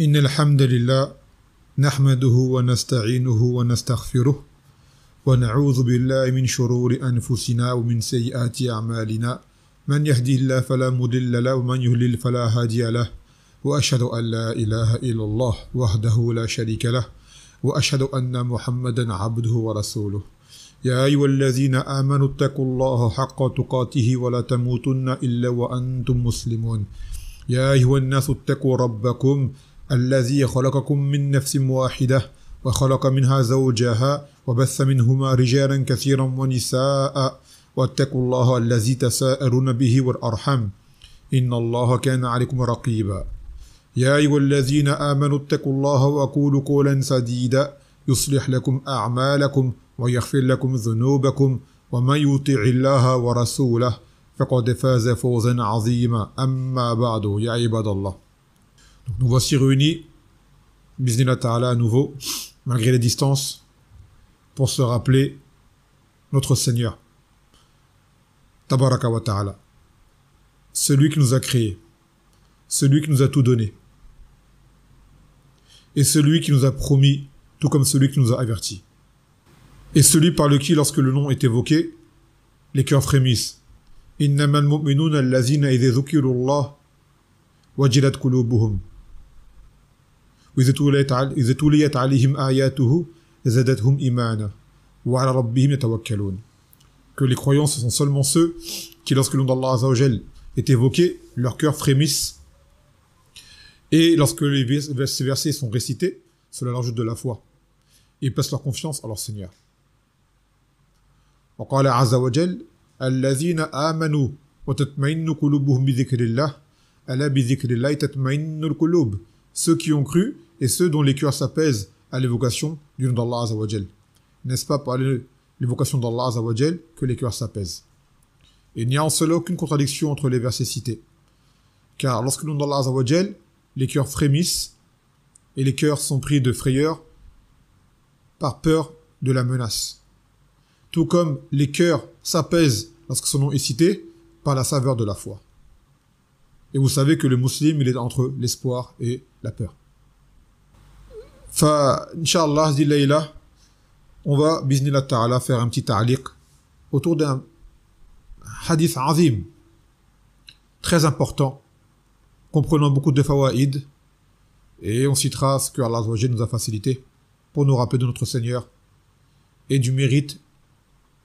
إن الحمد لله نحمده ونستعينه ونستغفره ونعوذ بالله من شرور أنفسنا ومن سيئات أعمالنا من يهدي الله فلا مضل له ومن يضلل فلا هادي له وأشهد أن لا إله إلا الله وحده لا شريك له وأشهد أن محمدا عبده ورسوله يا أيها الذين آمنوا اتقوا الله حق تقاته ولا تموتن إلا وأنتم مسلمون يا أيها الناس اتقوا ربكم الذي خلقكم من نفس واحدة وخلق منها زوجها وبث منهما رجالا كثيرا ونساء واتقوا الله الذي تساءلون به والأرحام إن الله كان عليكم رقيبا يا أيها الذين آمنوا اتقوا الله وقولوا قولا سديدا يصلح لكم أعمالكم ويغفر لكم ذنوبكم ومن يطع الله ورسوله فقد فاز فوزا عظيما أما بعد يا عباد الله. Donc, nous voici réunis, bismillah ta'ala à nouveau, malgré les distances, pour se rappeler notre Seigneur, Tabaraka wa ta'ala, celui qui nous a créés, celui qui nous a tout donné, et celui qui nous a promis, tout comme celui qui nous a avertis, et celui par lequel, lorsque le nom est évoqué, les cœurs frémissent. Innamal mu'minuna allazina idha dhukirullah wajilat qulubuhum wa idha tuliyat alayhim ayatuhu zadatuhum imana wa ala rabbihim yatawakkalun. Que les croyants, ce sont seulement ceux qui, lorsque le nom d'Allah Azza wa Jal est évoqué, leurs cœurs frémissent, et lorsque ces versets sont récités, cela leur ajoute de la foi, et ils placent leur confiance à leur Seigneur. وقال عز وجل الذين آمنوا وتطمئن قلوبهم بذكر الله ألا بذكر الله تطمئن القلوب. Ceux qui ont cru et ceux dont les cœurs s'apaisent à l'évocation du nom d'Allah Azza wa Jal. N'est-ce pas par l'évocation d'Allah Azza wa Jal que les cœurs s'apaisent? Il n'y a en cela aucune contradiction entre les versets cités. Car lorsque le nom d'Allah Azza wa Jal, les cœurs frémissent et les cœurs sont pris de frayeur par peur de la menace. Tout comme les cœurs s'apaisent lorsque son nom est cité par la saveur de la foi. Et vous savez que le musulman, il est entre l'espoir et la peur. Inch'Allah, on va, bismillah ta'ala, faire un petit ta'liq autour d'un hadith azim, très important, comprenant beaucoup de fawaïd, et on citera ce que Allah nous a facilité pour nous rappeler de notre Seigneur et du mérite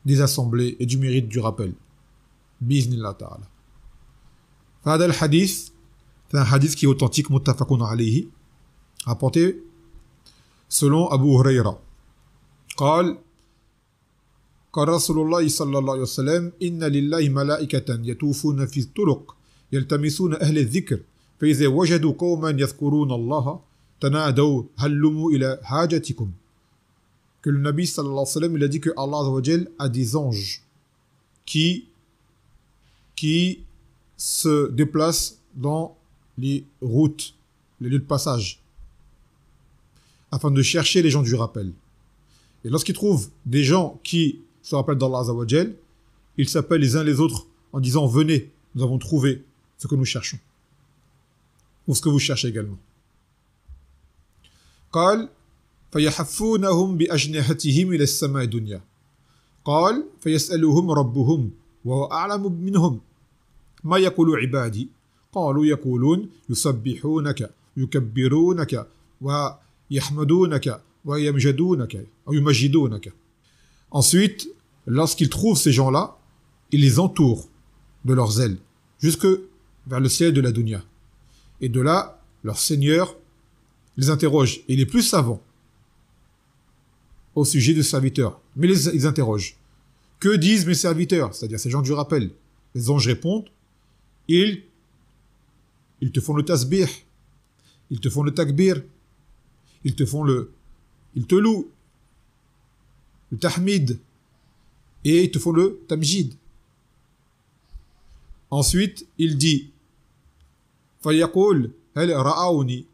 des assemblées et du mérite du rappel. Bismillah ta'ala. Fadal hadith, c'est un hadith qui est authentique, muttafaqun alayhi, rapporté selon Abu Huraira. قال قال رسول الله صلى الله عليه وسلم إن لله ملائكة يطوفون في الطرق يلتمسون أهل الذكر فإذا وجدوا قوما يذكرون الله تنادوا هلموا إلى حاجتكم. Que le Nabi sallallahu alayhi wa sallam, il a dit que Allah Azza wa Jal a des anges qui se déplacent dans les routes, les lieux de passage, afin de chercher les gens du rappel. Et lorsqu'ils trouvent des gens qui se rappellent d'Allah Azza wa Jal, ils s'appellent les uns les autres en disant « Venez, nous avons trouvé ce que nous cherchons. » Ou ce que vous cherchez également. قال فيحفونهم بأجنحتهم إلى السماء الدنيا قال فيسألهم ربهم وهو أعلم منهم ما يقول عبادي قالوا يقولون يسبحونك يكبرونك ويحمدونك ويمجدونك أو يمجدونك. Ensuite, lorsqu'ils trouvent ces gens-là, ils les entourent de leurs ailes jusque vers le ciel de la dunya. Et de là, leur Seigneur les interroge, et les plus savants au sujet des serviteurs. Mais ils interrogent. Que disent mes serviteurs? C'est-à-dire ces gens du rappel. Les anges répondent. Ils te font le tasbih. Ils te font le takbir. Ils te louent. Le tahmid. Et ils te font le tamjid. Ensuite, il dit فَيَقُولُ هَلْ رَأَوْنِي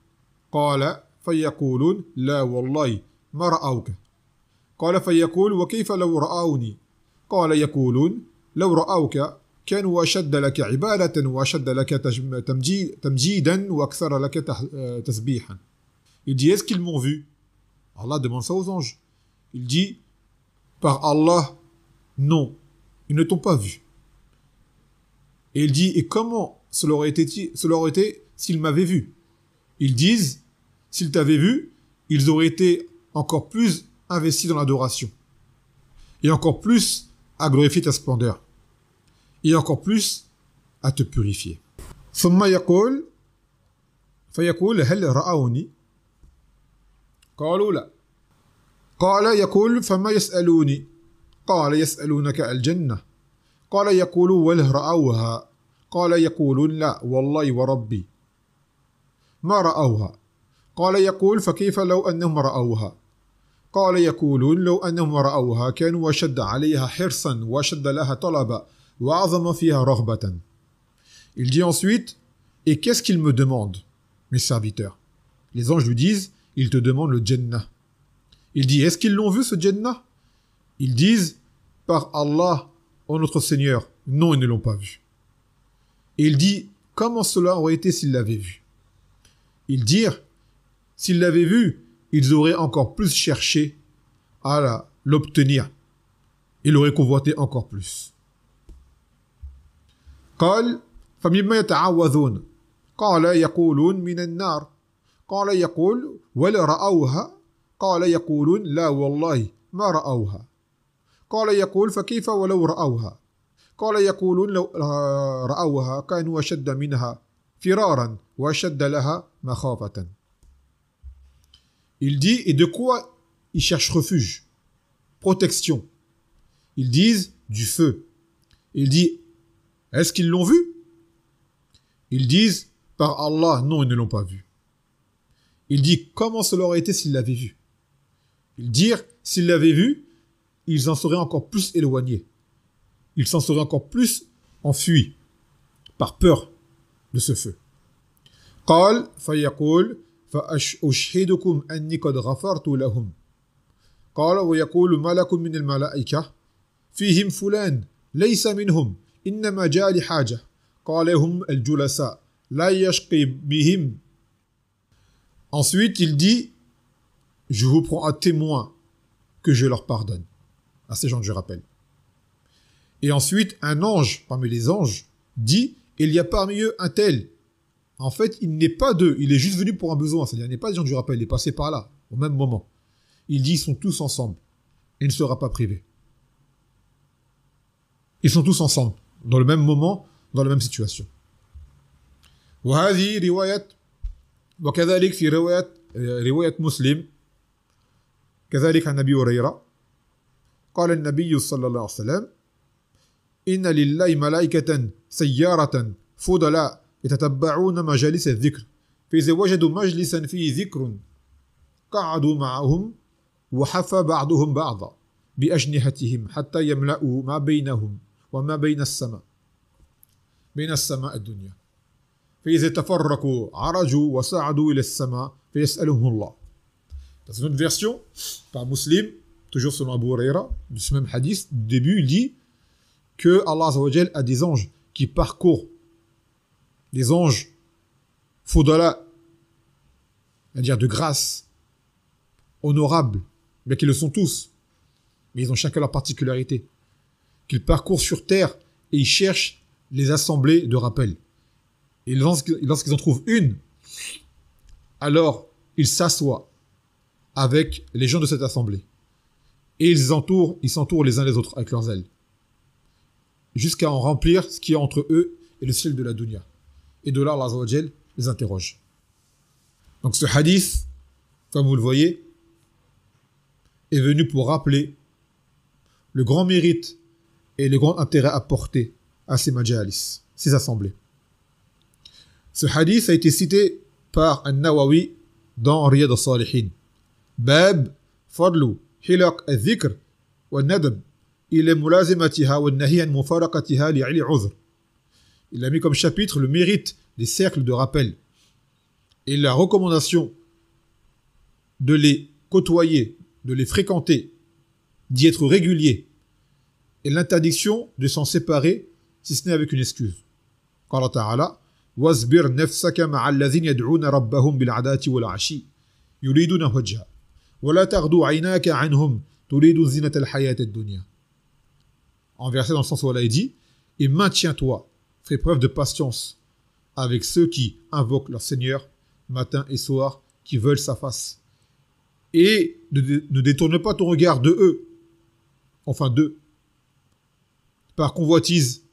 قَالَ فَيَقُولُونَ لَا وَاللَّهِ مَا رَأَوْكَ قال فيقول وكيف لو رأوني قال يقولون لو رأوك كانوا أشد لك عبادة وأشد لك تمجيدا وأكثر لك تسبيحا. Il dit, est-ce qu'ils m'ont vu? Allah demande ça aux anges. Il dit, par Allah, non, ils ne t'ont pas vu. Et il dit, et comment cela aurait été s'ils m'avaient vu? Ils disent, s'ils t'avaient vu, ils auraient été encore plus investis dans l'adoration. Et encore plus à glorifier ta splendeur. Et encore plus à te purifier. ثم يقول فيقول هل رأوني؟ قالوا لا. قال يقول فما يسألوني؟ قال يسألونك الجنة. قال يقول وله رأوها؟ قال يقولون لا والله وربي ما رأوها. قال يقول فكيف لو أنهم رأوها؟ قال يقولون لو أنهم رأوها كانوا أشد عليها حرصا وأشد لها طلبا وأعظم فيها رغبة. Il dit ensuite, et qu'est-ce qu'ils me demandent, mes serviteurs? Les anges lui disent, ils te demandent le Jannah. Il dit, est-ce qu'ils l'ont vu ce Jannah? Ils disent, par Allah, ô notre Seigneur, non, ils ne l'ont pas vu. Et il dit, comment cela aurait été s'ils l'avaient vu? Ils dirent, s'ils l'avaient vu, ils auraient encore plus cherché à l'obtenir. Ils l'auraient convoité encore plus. قال فمما يتعوذون قال يقولون من النار قال يقول ولا رأوها قال يقولون لا والله ما رأوها قال يقول فكيف ولو رأوها قال يقولون لو رأوها كانوا أشد منها فرارا وأشد لها مخافة. Il dit, et de quoi ils cherchent refuge? Protection. Ils disent du feu. Il dit, est-ce qu'ils l'ont vu? Ils disent, par Allah, non, ils ne l'ont pas vu. Il dit, comment cela aurait été s'ils l'avaient vu? Ils dirent, s'ils l'avaient vu, ils en seraient encore plus éloignés. Ils s'en seraient encore plus enfuis, par peur de ce feu. قال فيقول فأشهدكم أني قد غفرت لهم. قال ويقول ملك من الملائكة فيهم فلان ليس منهم إنما جاء لحاجة. قال هم الجلساء لا يشقي بهم. Ensuite, il dit, je vous prends à témoin que je leur pardonne. À ces gens, je rappelle. Et ensuite, un ange, parmi les anges, dit, il y a parmi eux un tel. En fait, il n'est pas d'eux, il est juste venu pour un besoin. C'est-à-dire, il n'est pas des gens du rappel, il est passé par là, au même moment. Il dit, ils sont tous ensemble. Il ne sera pas privé. Ils sont tous ensemble, dans le même moment, dans la même situation. وهذه رواية وكذلك في رواية مسلم كذلك عن أبي هريرة قال النبي صلى الله عليه وسلم إن لله ملائكة سيارة فضلاء يتتبعون مجالس الذكر فإذا وجدوا مجلسا فيه ذكر قعدوا معهم وحفى بعضهم بعضا بأجنحتهم حتى يملأوا ما بينهم وما بين السماء الدنيا فإذا تفرقوا عرجوا وصعدوا إلى السماء فيسألهم الله. Dans une autre version, par Muslim, toujours selon Abu Huraira, de ce même hadith, au début, il dit que Allah Azza wa Jal a des anges qui parcourent, des anges fudala, c'est-à-dire de grâce, honorables, mais qui le sont tous, mais ils ont chacun leur particularité, qu'ils parcourent sur terre et ils cherchent les assemblées de rappel. Et lorsqu'ils en trouvent une, alors ils s'assoient avec les gens de cette assemblée. Et ils s'entourent les uns les autres avec leurs ailes. Jusqu'à en remplir ce qui est entre eux et le ciel de la dunya. Et de là, Allah Azza wa Jal les interroge. Donc ce hadith, comme vous le voyez, est venu pour rappeler le grand mérite et le grand intérêt apporté à ces majalis, ces assemblées. Ce hadith a été cité par An-Nawawi dans Riyad al-Salihin. Bab fadlu hilaq al-dhikr wa nadab ila mulazimatiha wa nahi an mufaraqatiha li'ili uzr. Il a mis comme chapitre le mérite des cercles de rappel et la recommandation de les côtoyer, de les fréquenter, d'y être régulier et l'interdiction de s'en séparer si ce n'est avec une excuse. قال تعالى واصبر نفسك مع الذين يدعون ربهم بالعداة والعشي يريدون وجهه ولا تغدو عيناك عنهم تريد زينة الحياة الدنيا. En verset dans le sens où Allah dit et maintiens-toi, fais preuve de patience avec ceux qui invoquent leur Seigneur matin et soir, qui veulent sa face. Et ne détourne pas ton regard de eux, enfin d'eux, par convoitise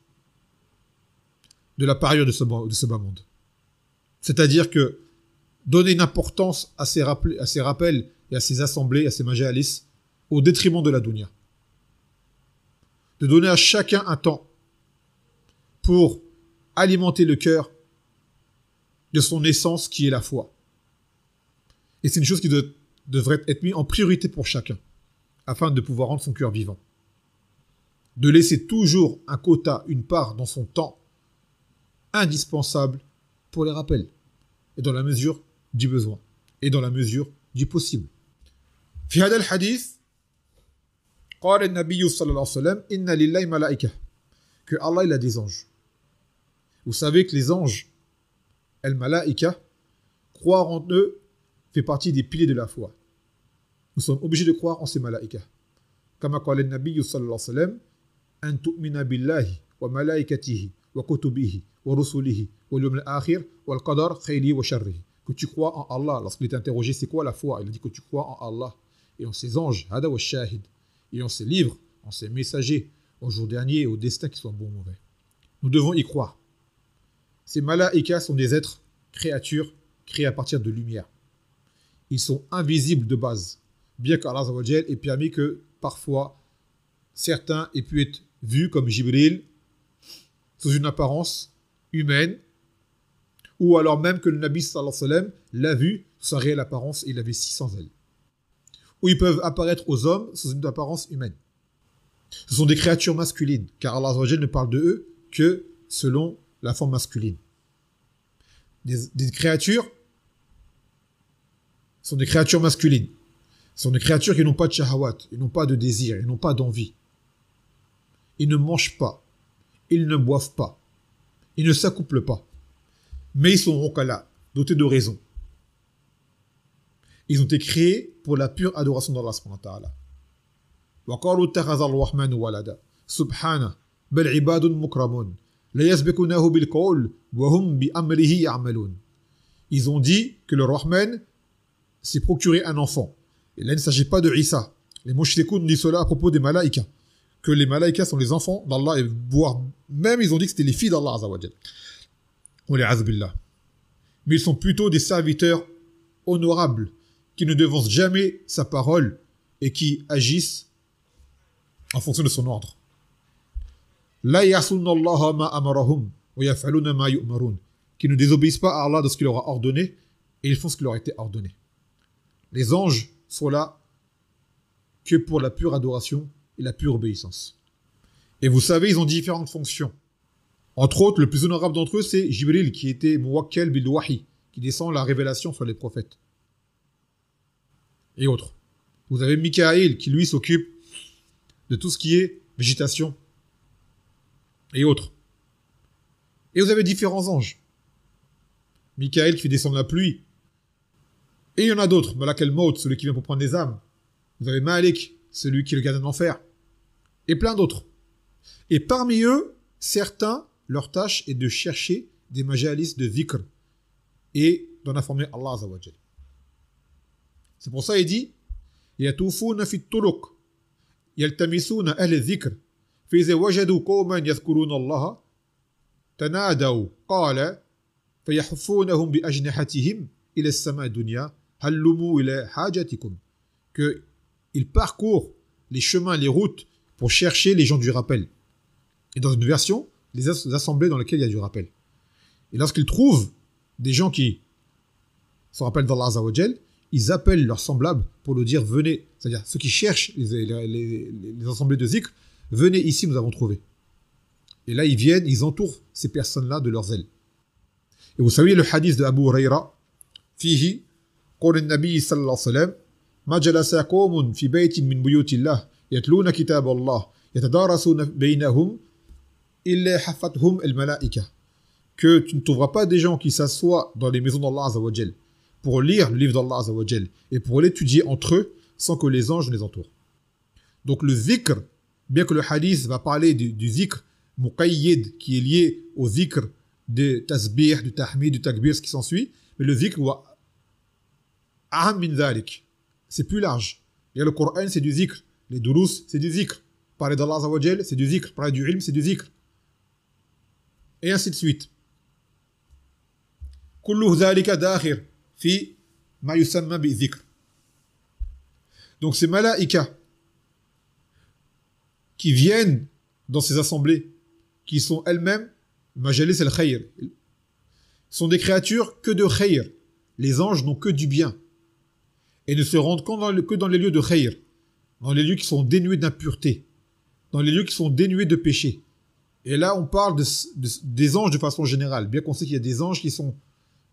de la parure de ce bas monde. C'est-à-dire que donner une importance à ces rappels et à ces assemblées, à ces majalis, au détriment de la dunya. De donner à chacun un temps pour alimenter le cœur de son essence qui est la foi. Et c'est une chose qui devrait être mise en priorité pour chacun, afin de pouvoir rendre son cœur vivant. De laisser toujours un quota, une part dans son temps indispensable pour les rappels, et dans la mesure du besoin, et dans la mesure du possible. في هذا الحديث قال النبي صلى الله عليه وسلم إن لله ملائكة, que Allah il a des anges. Vous savez que les anges, al-malaïka, croire en eux fait partie des piliers de la foi. Nous sommes obligés de croire en ces malaïka. كما قال النبي صلى الله عليه وسلم أن تؤمن بالله وملائكته وكتبه ورسله واليوم الآخر والقدر خيره وشره. Que tu crois en Allah. Lorsqu'il est interrogé, c'est quoi la foi? Il a dit que tu crois en Allah et en ses anges, hada wa shahid, et en ses livres, en ses messagers, au jour dernier et au destin qui soit bon ou mauvais. Nous devons y croire. Ces malaïkas sont des êtres, créatures, créés à partir de lumière. Ils sont invisibles de base, bien qu'Allah ait permis que parfois certains aient pu être vus comme Jibril sous une apparence humaine, ou alors même que le Nabi sallallahu alayhi wa sallam l'a vu sous sa réelle apparence et il avait 600 ailes. Ou ils peuvent apparaître aux hommes sous une apparence humaine. Ce sont des créatures masculines, car Allah ne parle de eux que selon la forme masculine. Des créatures sont des créatures masculines. Ce sont des créatures qui n'ont pas de shahawat, ils n'ont pas de désir, ils n'ont pas d'envie. Ils ne mangent pas, ils ne boivent pas, ils ne s'accouplent pas. Mais ils sont rokala, dotés de raison. Ils ont été créés pour la pure adoration d'Allah subhanahu wa ta'ala. وقالوا اتخذ الرحمن ولدا سبحانه بل عباد مكرمون لا يسبقونه بالقول وهم بأمره يعملون. Ils ont dit que le Rahman s'est procuré un enfant. Et là, il ne s'agit pas de Isa. Les mushrikoun disent cela à propos des malaïkas, que les malaïkas sont les enfants d'Allah, et voire même ils ont dit que c'était les filles d'Allah azza wa jal. Mais ils sont plutôt des serviteurs honorables qui ne devancent jamais sa parole et qui agissent en fonction de son ordre. La ya'suna Allah ma amarahum wa yaf'aluna ma yu'marun, qui ne désobéissent pas à Allah de ce qu'il leur a ordonné et ils font ce qui leur a été ordonné. Les anges sont là que pour la pure adoration et la pure obéissance. Et vous savez, ils ont différentes fonctions. Entre autres, le plus honorable d'entre eux, c'est Jibril, qui était Muwakkal bil Wahi, qui descend la révélation sur les prophètes. Et autres. Vous avez Mikaël, qui lui s'occupe de tout ce qui est végétation. Et autres. Et vous avez différents anges. Mikaël qui fait descendre la pluie. Et il y en a d'autres. Malak al-Maut, celui qui vient pour prendre des âmes. Vous avez Malik, celui qui est le gardien de l'enfer. Et plein d'autres. Et parmi eux, certains, leur tâche est de chercher des majalis de dhikr et d'en informer Allah azza wa jal. C'est pour ça il dit yatufuna fi turuq yaltamisuna ahli dhikr fa iza wajadu qawman yadhkuruna Allah tanadaw qala fayahfunahum bi ajnihatihim ila as-sama' dunya hallumu ila hajatikum, que ils parcourent les chemins, les routes pour chercher les gens du rappel. Et dans une version, les assemblées dans lesquelles il y a du rappel. Et lorsqu'ils trouvent des gens qui se rappellent d'Allah azza wa jal, ils appellent leurs semblables pour leur dire venez, c'est-à-dire ceux qui cherchent les assemblées de zikr, venez ici, nous avons trouvé. Et là ils viennent, ils entourent ces personnes-là de leurs ailes. Et vous savez le hadith de Abu Huraira, fihi قول النبي صلى الله عليه وسلم ما جلس قوم في بيت من بيوت الله يتلون كتاب الله يتدارسون بينهم إِلَّا حَفَّتْهُمْ الْمَلَائِكَةِ, que tu ne trouveras pas des gens qui s'assoient dans les maisons d'Allah Azza wa Jal pour lire le livre d'Allah Azza wa Jal et pour l'étudier entre eux sans que les anges les entourent. Donc le zikr, bien que le hadith va parler du zikr muqayyid qui est lié au zikr de tasbih, du tahmid, du takbir, ce qui s'ensuit, mais le zikr wa aham min dhalik, c'est plus large. Et le Coran c'est du zikr, les durus c'est du zikr, parler d'Allah Azza wa Jal c'est du zikr, parler du ilm c'est du zikr, et ainsi de suite. Kullu dhalika dakhir fi ma yusamma bi zikr. Donc ces malaïkas qui viennent dans ces assemblées, qui sont elles-mêmes majalis al-khayr, sont des créatures que de khayr. Les anges n'ont que du bien et ne se rendent que dans les lieux de khayr, dans les lieux qui sont dénués d'impureté, dans les lieux qui sont dénués de péché. Et là, on parle des anges de façon générale, bien qu'on sait qu'il y a des anges qui sont,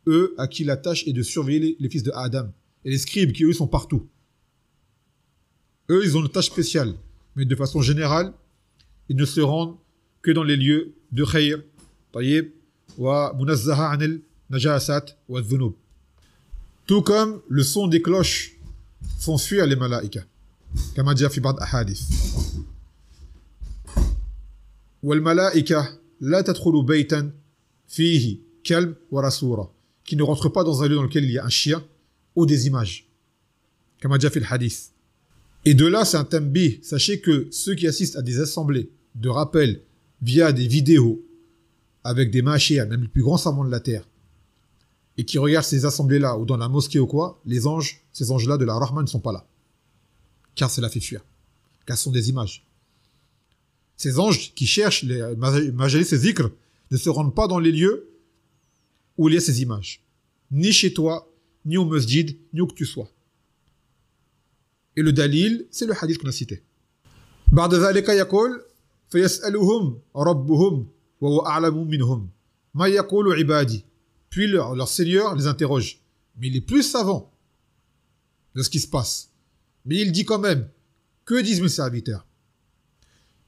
eux, à qui la tâche est de surveiller les fils de Adam, et les scribes qui, eux, sont partout. Eux, ils ont une tâche spéciale, mais de façon générale, ils ne se rendent que dans les lieux de khayr, tayyib, wa munazzaha anil najasat wa dhunub. Tout comme le son des cloches font fuir les malaïkas, comme a dit fi ba'd ahadith. Wal malaïka la tadkhulu baytan fihi kalb wa rasura, qui ne rentre pas dans un lieu dans lequel il y a un chien ou des images, comme a dit fi hadith. Et de là, c'est un tambih. Sachez que ceux qui assistent à des assemblées de rappel via des vidéos avec des machia, même les plus grands savants de la terre, et qui regardent ces assemblées-là ou dans la mosquée ou quoi, les anges, ces anges-là de la Rahman ne sont pas là. Car cela fait fuir. Car ce sont des images. Ces anges qui cherchent les majalis et zikr ne se rendent pas dans les lieux où il y a ces images. Ni chez toi, ni au masjid, ni où que tu sois. Et le dalil, c'est le hadith qu'on a cité. بعد ذلك يقول فيسألهم ربهم وهو أعلم منهم ما يقول عبادي. Puis leur Seigneur les interroge. Mais il est plus savant de ce qui se passe. Mais il dit quand même, que disent mes serviteurs?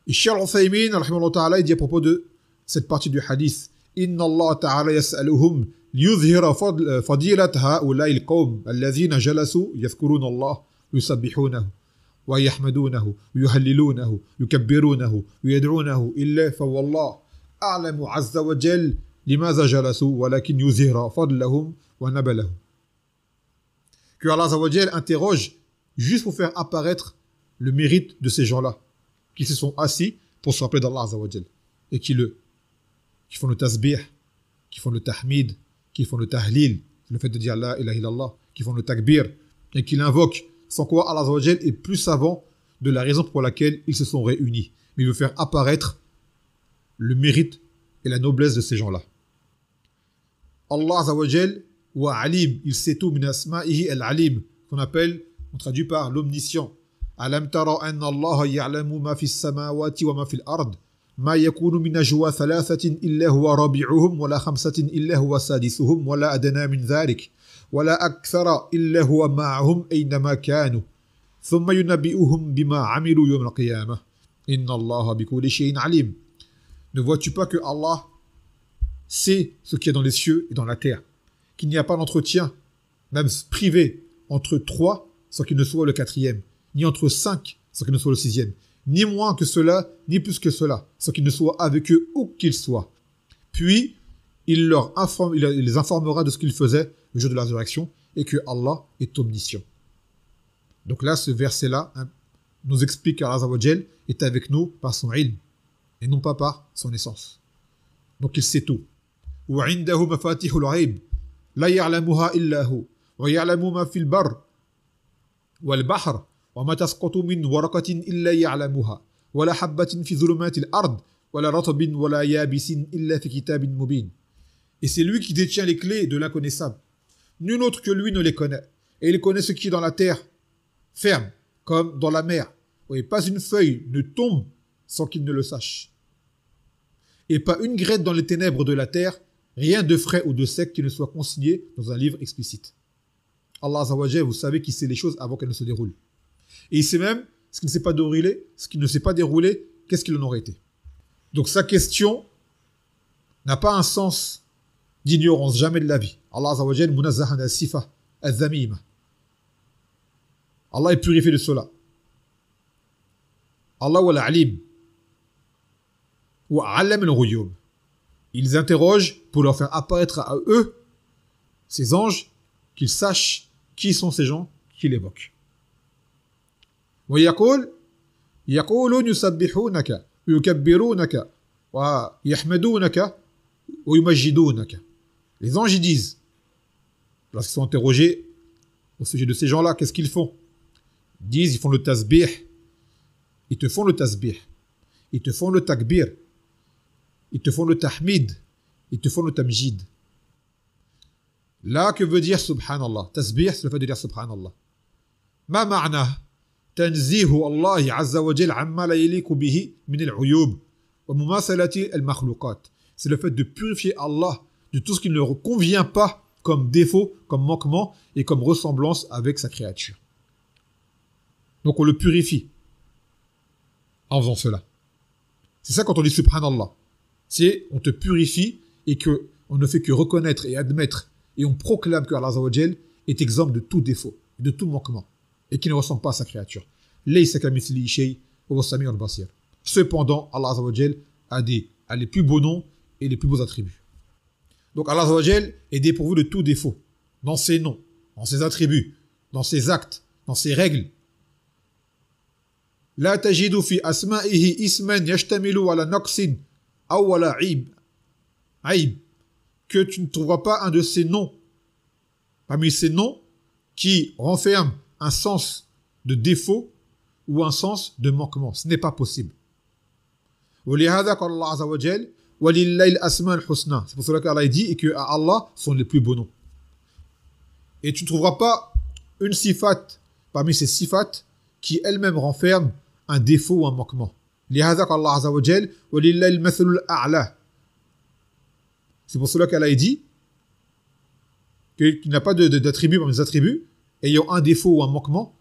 Et Cheikh Al-Uthaymin, rahimahullah ta'ala, il dit à propos de cette partie du hadith, Inna Allah ta'ala yas'aluhum liyudhhira fadilat ha'ula'i al-qawm alladhina jalasu yadhkuruna Allah يسبحونه ويحمدونه ويهللونه يكبرونه ويدعونه إلا فوالله أعلم عز وجل لماذا جلسوا ولكن يظهر فضلهم ونبلهم. Que Allah Azza wa Jal interroge juste pour faire apparaître le mérite de ces gens-là qui se sont assis pour se rappeler d'Allah Azza wa Jal et qui font le tasbih, qui font le tahmid, qui font le tahlil, le fait de dire la ilaha illallah, qui font le takbir et qui l'invoquent. Sans quoi Allah Azza wa Jal est plus savant de la raison pour laquelle ils se sont réunis. Mais il veut faire apparaître le mérite et la noblesse de ces gens-là. Allah Azza wa Jal wa alim, il sait tout min asma'ihi al-alim, qu'on appelle, on traduit par l'omniscient. Alam tara anna Allah ya'lamu ma fi as-samawati wa ma fi al-ard, ma yakunu min najwa thalathatin illa huwa rabi'uhum wa la khamsatin illa huwa sadisuhum wa la adna min dhalik. ولا أكثر إلا هو معهم أينما كانوا ثم ينبئهم بما عملوا يوم القيامة إن الله بكل شيء عليم. Ne vois-tu pas que Allah sait ce qu'il y a dans les cieux et dans la terre, qu'il n'y a pas d'entretien, même privé, entre trois sans qu'il ne soit le quatrième, ni entre cinq sans qu'il ne soit le sixième, ni moins que cela, ni plus que cela, sans qu'il ne soit avec eux où qu'ils soient. Puis il les informera de ce qu'ils faisaient le jour de la résurrection, et que Allah est omniscient. Donc là, ce verset-là nous explique qu'Allah Azza wa Jal est avec nous par son ilm, et non pas par son essence. Donc il sait tout. وعنده مفاتيح الغيب لا يعلمها إلا هو ويعلم ما في البر والبحر وما تسقط من ورقة إلا يعلمها ولا حبة في ظلمات الأرض ولا رطب ولا يابس إلا في كتاب مبين. Et c'est lui qui détient les clés de l'inconnaissable. Nul autre que lui ne les connaît. Et il connaît ce qui est dans la terre, ferme, comme dans la mer. Et pas une feuille ne tombe sans qu'il ne le sache. Et pas une graine dans les ténèbres de la terre, rien de frais ou de sec qui ne soit consigné dans un livre explicite. Allah Azza wa Jal, vous savez qu'il sait les choses avant qu'elles ne se déroulent. Et il sait même ce qui ne s'est pas déroulé, ce qui ne s'est pas déroulé, qu'est-ce qu'il en aurait été. Donc sa question n'a pas un sens d'ignorance, jamais de la vie. Allah Azza wa Jal munazzahan as-sifa az-zamima. Allah est purifié de cela. Allah wa al-alim wa allam al-ghuyub. Ils interrogent pour leur faire apparaître à eux, ces anges, qu'ils sachent qui sont ces gens qui l'évoquent. ويقول يقولون يسبحونك ويكبرونك ويحمدونك ويمجدونك. Les anges ils disent, lorsqu'ils sont interrogés au sujet de ces gens-là, qu'est-ce qu'ils font? Ils disent, ils font le tasbih, ils te font le tasbih, ils te font le takbir, ils te font le tahmid, ils te font le tamjid. Là, que veut dire subhanallah? Tasbih, c'est le fait de dire subhanallah. Ma ma'na tanzihu Allah azza wa jal amma la yaliku bihi min al-uyub wa mumasalati al-makhluqat. C'est le fait de purifier Allah de tout ce qui ne leur convient pas comme défaut, comme manquement et comme ressemblance avec sa créature. Donc on le purifie en faisant cela. C'est ça quand on dit subhanallah. C'est on te purifie et que on ne fait que reconnaître et admettre et on proclame que Allah Azza wa Jal est exempt de tout défaut, de tout manquement et qui ne ressemble pas à sa créature. Laysa kamithlihi shay wa huwa as-sami'ul basir. Cependant, Allah Azza wa Jal a les plus beaux noms et les plus beaux attributs. Donc Allah Azza wa Jal est dépourvu de tout défaut dans ses noms, dans ses attributs, dans ses actes, dans ses règles. La tajidu fi asma'ihi isman yashtamilu ala naqsin aw ala aib. Que tu ne trouveras pas un de ces noms, parmi ces noms, qui renferme un sens de défaut ou un sens de manquement. Ce n'est pas possible. وَلِهَذَا قَالَ اللَّهُ عَزَّ وَجَلَّ وَلِلَّهِ الْأَسْمَاءُ الْحُسْنَى. C'est pour cela qu'Allah dit et que à Allah sont les plus beaux noms. Et tu ne trouveras pas une sifat parmi ces sifat qui elle-même renferme un défaut ou un manquement. لِهَذَا قَالَ اللَّهُ عَزَّ وَجَلَّ وَلِلَّهِ الْمَثَلُ الْأَعْلَى. C'est pour cela qu'Allah dit qu'il n'a pas d'attribut parmi les attributs ayant un défaut ou un manquement,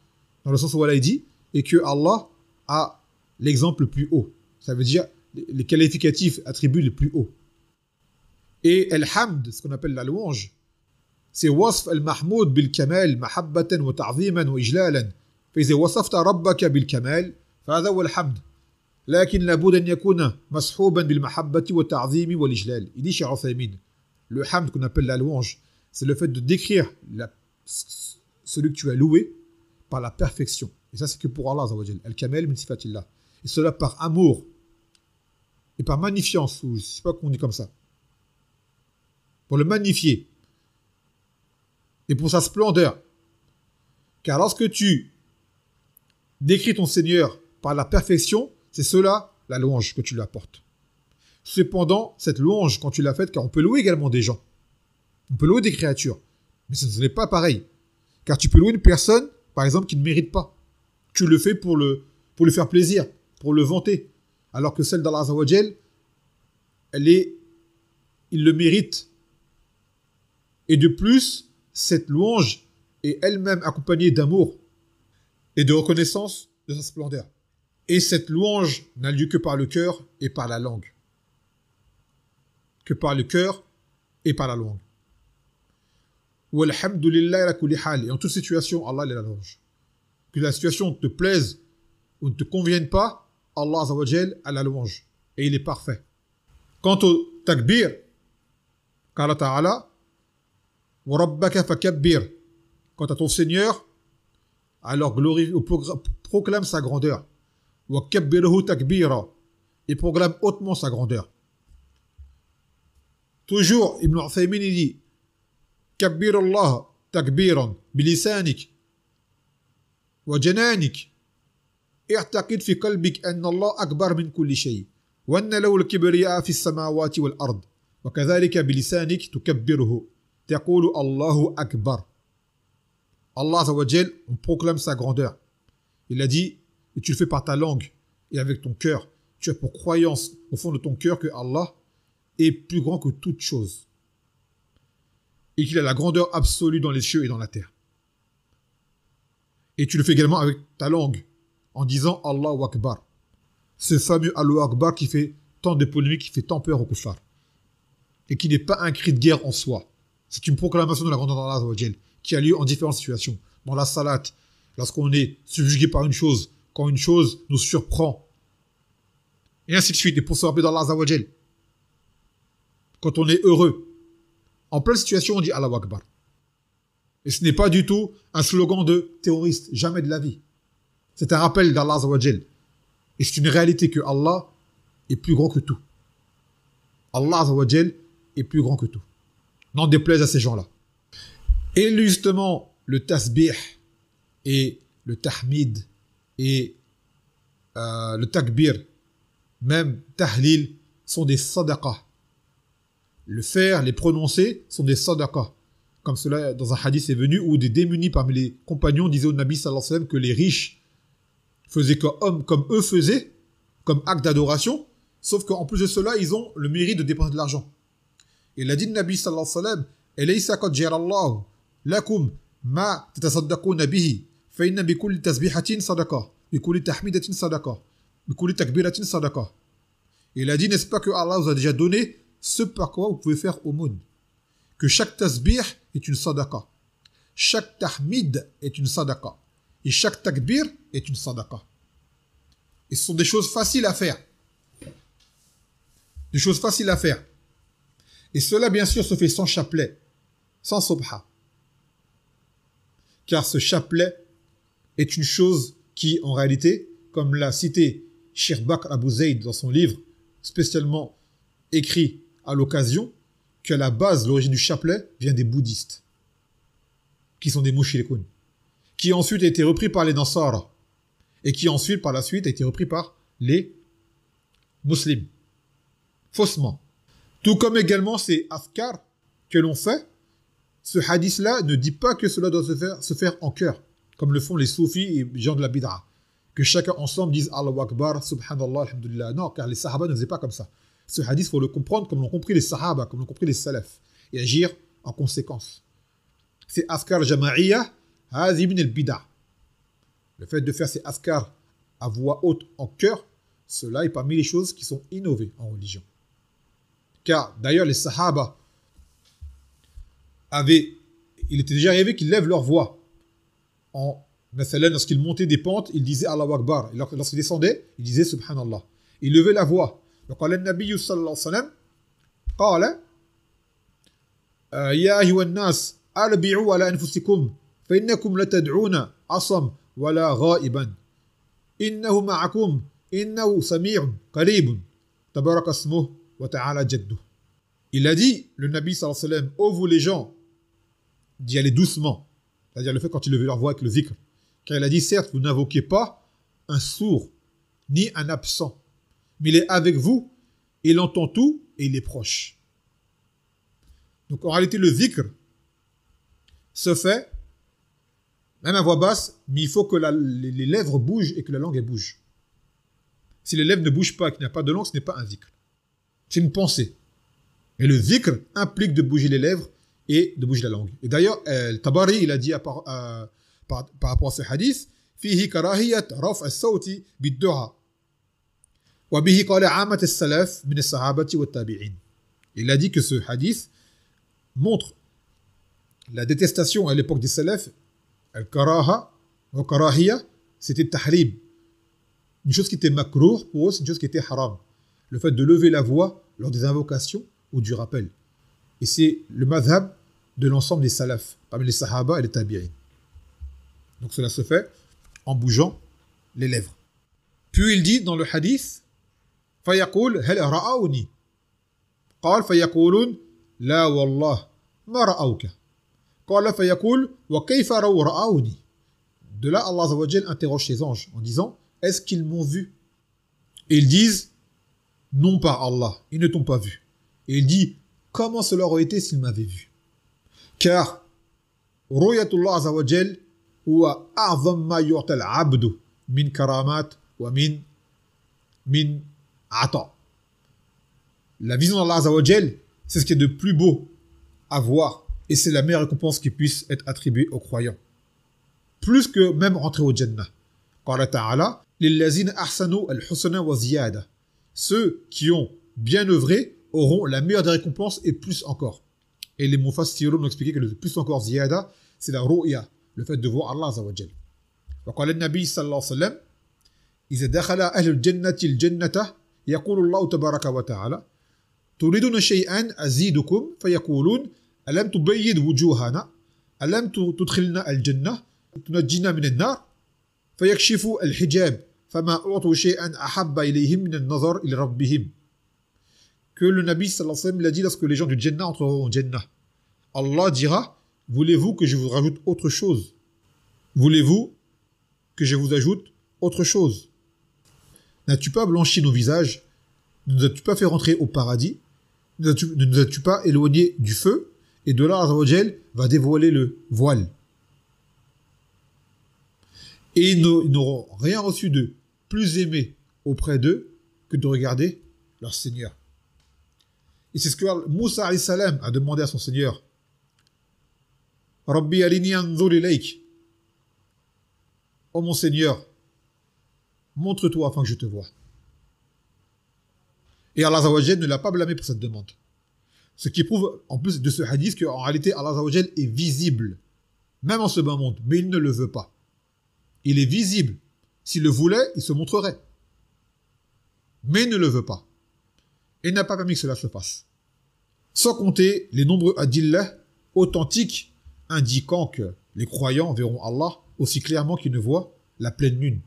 dans le sens où Allah dit, et que Allah a l'exemple le plus haut. Ça veut dire les qualificatifs attributs les plus hauts. Et al-hamd, ce qu'on appelle la louange, c'est wasf al-mahmoud bil-kamal mahabbatan wa ta'ziman wa ijlalan. فإذا وصفت ربك بالكمال فهذا هو الحمد. لكن لابد أن يكون مصحوبا بالمحبة والتعظيم والإجلال. Il dit Cheikh Uthaymin, le hamd qu'on appelle la louange, c'est le fait de décrire celui que tu as loué par la perfection. Et ça, c'est que pour Allah Azza wa Jal. Al-Kamal min sifatillah. Et cela par amour et par magnifience, ou je ne sais pas qu'on dit comme ça. Pour le magnifier. Et pour sa splendeur. Car lorsque tu décris ton Seigneur par la perfection, c'est cela la louange que tu lui apportes. Cependant, cette louange, quand tu l'as faite, car on peut louer également des gens. On peut louer des créatures. Mais ce n'est pas pareil. Car tu peux louer une personne, par exemple, qui ne mérite pas. Tu le fais pour lui faire plaisir, pour le vanter. Alors que celle d'Allah Azza wa Jal, il le mérite. Et de plus, cette louange est elle-même accompagnée d'amour et de reconnaissance de sa splendeur. Et cette louange n'a lieu que par le cœur et par la langue. Que par le cœur et par la langue. Walhamdulillah ala kulli hal. Et en toute situation, Allah est la louange. Que la situation te plaise ou ne te convienne pas, Allah Azza wa Jal a la louange. Et il est parfait. Quant au takbir, qala ta'ala, wa rabbaka fakabbir. Quant à ton Seigneur, alors glorifie ou proclame sa grandeur. Wa kabbirhu takbira. Et proclame hautement sa grandeur. Toujours, Ibn Uthaymin il dit, كبر الله تكبيرا بلسانك وجنانك اعتقد في قلبك أن الله أكبر من كل شيء وأن له الكبرياء في السماوات والأرض وكذلك بلسانك تكبره تقول الله أكبر. Allah Azza wa Jal, on proclame sa grandeur. Il a dit, et tu le fais par ta langue et avec ton cœur. Tu as pour croyance au fond de ton cœur que Allah est plus grand que toute chose. Et qu'il a la grandeur absolue dans les cieux et dans la terre. Et tu le fais également avec ta langue, en disant Allahu Akbar. Ce fameux Allahu Akbar qui fait tant de polémiques, qui fait tant peur aux kuffar. Et qui n'est pas un cri de guerre en soi. C'est une proclamation de la grandeur d'Allah Azza wa Jal, qui a lieu en différentes situations. Dans la salat, lorsqu'on est subjugué par une chose, quand une chose nous surprend, et ainsi de suite, et pour se rappeler d'Allah Azza wa Jal. Quand on est heureux, en pleine situation, on dit Allahu Akbar. Et ce n'est pas du tout un slogan de terroriste, jamais de la vie. C'est un rappel d'Allah Azza wa Jal. Et c'est une réalité que Allah est plus grand que tout. Allah Azza wa Jal est plus grand que tout. N'en déplaise à ces gens-là. Et justement, le tasbih et le tahmid et le takbir, même tahlil, sont des sadaqas. Le faire, les prononcer, sont des sadaqas. Comme cela, dans un hadith est venu, où des démunis parmi les compagnons disaient au Nabi sallallahu alayhi wa sallam que les riches faisaient comme eux faisaient, comme acte d'adoration, sauf qu'en plus de cela, ils ont le mérite de dépenser de l'argent. Il a dit le Nabi sallallahu alayhi wa sallam, Elaysa qad jara Allah lakum ma tatasaddaquna bihi, fa inna bi kulli tasbihatin sadaqa, bi kulli tahmidatin sadaqa, bi kulli takbiratin sadaqa. Il a dit, n'est-ce pas que Allah vous a déjà donné ce par quoi vous pouvez faire aumône? Que chaque tasbih est une sadaqa, chaque tahmid est une sadaqa, et chaque takbir est une sadaqa. Et ce sont des choses faciles à faire. Des choses faciles à faire. Et cela, bien sûr, se fait sans chapelet, sans subha. Car ce chapelet est une chose qui, en réalité, comme l'a cité Cheikh Bakr Abu Zayd dans son livre, spécialement écrit à l'occasion, qu'à la base, l'origine du chapelet vient des bouddhistes, qui sont des mushrikoun, qui ensuite a été repris par les Nasara, et qui ensuite, par la suite, a été repris par les musulmans, faussement. Tout comme également ces afkars que l'on fait, ce hadith-là ne dit pas que cela doit se faire en cœur, comme le font les soufis et les gens de la bid'a. Que chacun ensemble dise Allahu Akbar, Subhanallah, Alhamdulillah. Non, car les sahaba ne faisaient pas comme ça. Ce hadith, il faut le comprendre comme l'ont compris les sahaba, comme l'ont compris les salafs, et agir en conséquence. C'est afkar jama'iyya, hazi min al-bid'a. Le fait de faire ces afkars à voix haute en cœur, cela est parmi les choses qui sont innovées en religion. Car d'ailleurs les sahaba il était déjà arrivé qu'ils lèvent leur voix. Lorsqu'ils montaient des pentes, ils disaient Allahu Akbar. Et lorsqu'ils descendaient, ils disaient Subhanallah. Ils levaient la voix. وقال النبي صلى الله عليه وسلم قال يا أيها الناس أربعوا على أنفسكم فإنكم لتدعون عصم ولا غائبا إنه معكم إنه سميع قريب تبارك اسمه وتعالى جده. Il a dit, le Nabi sallallahu alayhi wa sallam, ô vous les gens, d'y aller doucement. C'est-à-dire le fait quand ils levaient leur voix avec le zikr. Car il a dit, certes, vous n'invoquez pas un sourd, ni un absent. Mais il est avec vous, il entend tout et il est proche. Donc en réalité, le zikr se fait, même à voix basse, mais il faut que les lèvres bougent et que la langue elle bouge. Si les lèvres ne bougent pas et qu'il n'y a pas de langue, ce n'est pas un zikr. C'est une pensée. Et le zikr implique de bouger les lèvres et de bouger la langue. Et d'ailleurs, Tabari, il a dit par rapport à ce hadith, فيه كراهية رفع الصوت بالدعاء وبه قال عامة السلف من الصحابة والتابعين. Il a dit que ce hadith montre la détestation à l'époque des salafs, al-karaha ou karahiya, c'était tahrim. Une chose qui était makruh pour eux, c'est une chose qui était haram. Le fait de lever la voix lors des invocations ou du rappel. Et c'est le madhab de l'ensemble des salafs, parmi les sahaba et les tabi'in. Donc cela se fait en bougeant les lèvres. Puis il dit dans le hadith, فَيَقُولْ هَلْ رَأَوْنِي قال فيقولون لا والله ما رأوك قال فيقول وكيف رأوني. De là, Allah Azza wa Jal interroge ses anges en disant, est-ce qu'ils m'ont vu? Et ils disent, non par Allah, ils ne t'ont pas vu. Et il dit, comment cela aurait été s'ils m'avaient vu? Car, Ru'yatullah Azza wa Jal huwa a'zam ma yu'ta al-'abdu min karamat wa min ata. La vision d'Allah Azza wa Jal, c'est ce qui est de plus beau à voir. Et c'est la meilleure récompense qui puisse être attribuée aux croyants. Plus que même rentrer au Jannah. Qala ta'ala, lillazina ahsanu al-husna wa ziyada. ceux qui ont bien œuvré auront la meilleure des récompenses et plus encore. Et les Mufassirun ont expliqué que le plus encore ziyada, c'est la ru'ya, le fait de voir Allah Azza wa Jal. وقال النبي صلى الله عليه وسلم إذا دخل أهل الجنة الجنة يقول الله تبارك وتعالى تريدون شيئا أزيدكم فيقولون ألم تبيض وجوهنا ألم تدخلنا الجنة تنجينا من النار فيكشف الحجاب فما أعطوا شيئا أحب إليهم من النظر إلى ربهم. Que le Nabi sallallahu alayhi wa sallam l'a dit lorsque les gens du Jannah entreront au Jannah. Allah dira, voulez-vous que je vous rajoute autre chose? Voulez-vous que je vous ajoute autre chose? N'as-tu pas blanchi nos visages? Ne nous as-tu pas fait rentrer au paradis? Ne nous as-tu pas éloigné du feu? Et de là, Azza wa Jal va dévoiler le voile. Et ils n'auront rien reçu de plus aimé auprès d'eux que de regarder leur Seigneur. Et c'est ce que Moussa alayhi salam a demandé à son Seigneur. Rabbi alini anzur ilayk. Oh mon Seigneur, montre-toi afin que je te voie. Et Allah Azza wa Jal ne l'a pas blâmé pour cette demande. Ce qui prouve, en plus de ce hadith, qu'en réalité, Allah Azza wa Jal est visible, même en ce bas monde, mais il ne le veut pas. Il est visible. S'il le voulait, il se montrerait. Mais il ne le veut pas. Et n'a pas permis que cela se fasse. Sans compter les nombreux adillah authentiques indiquant que les croyants verront Allah aussi clairement qu'ils ne voient la pleine lune.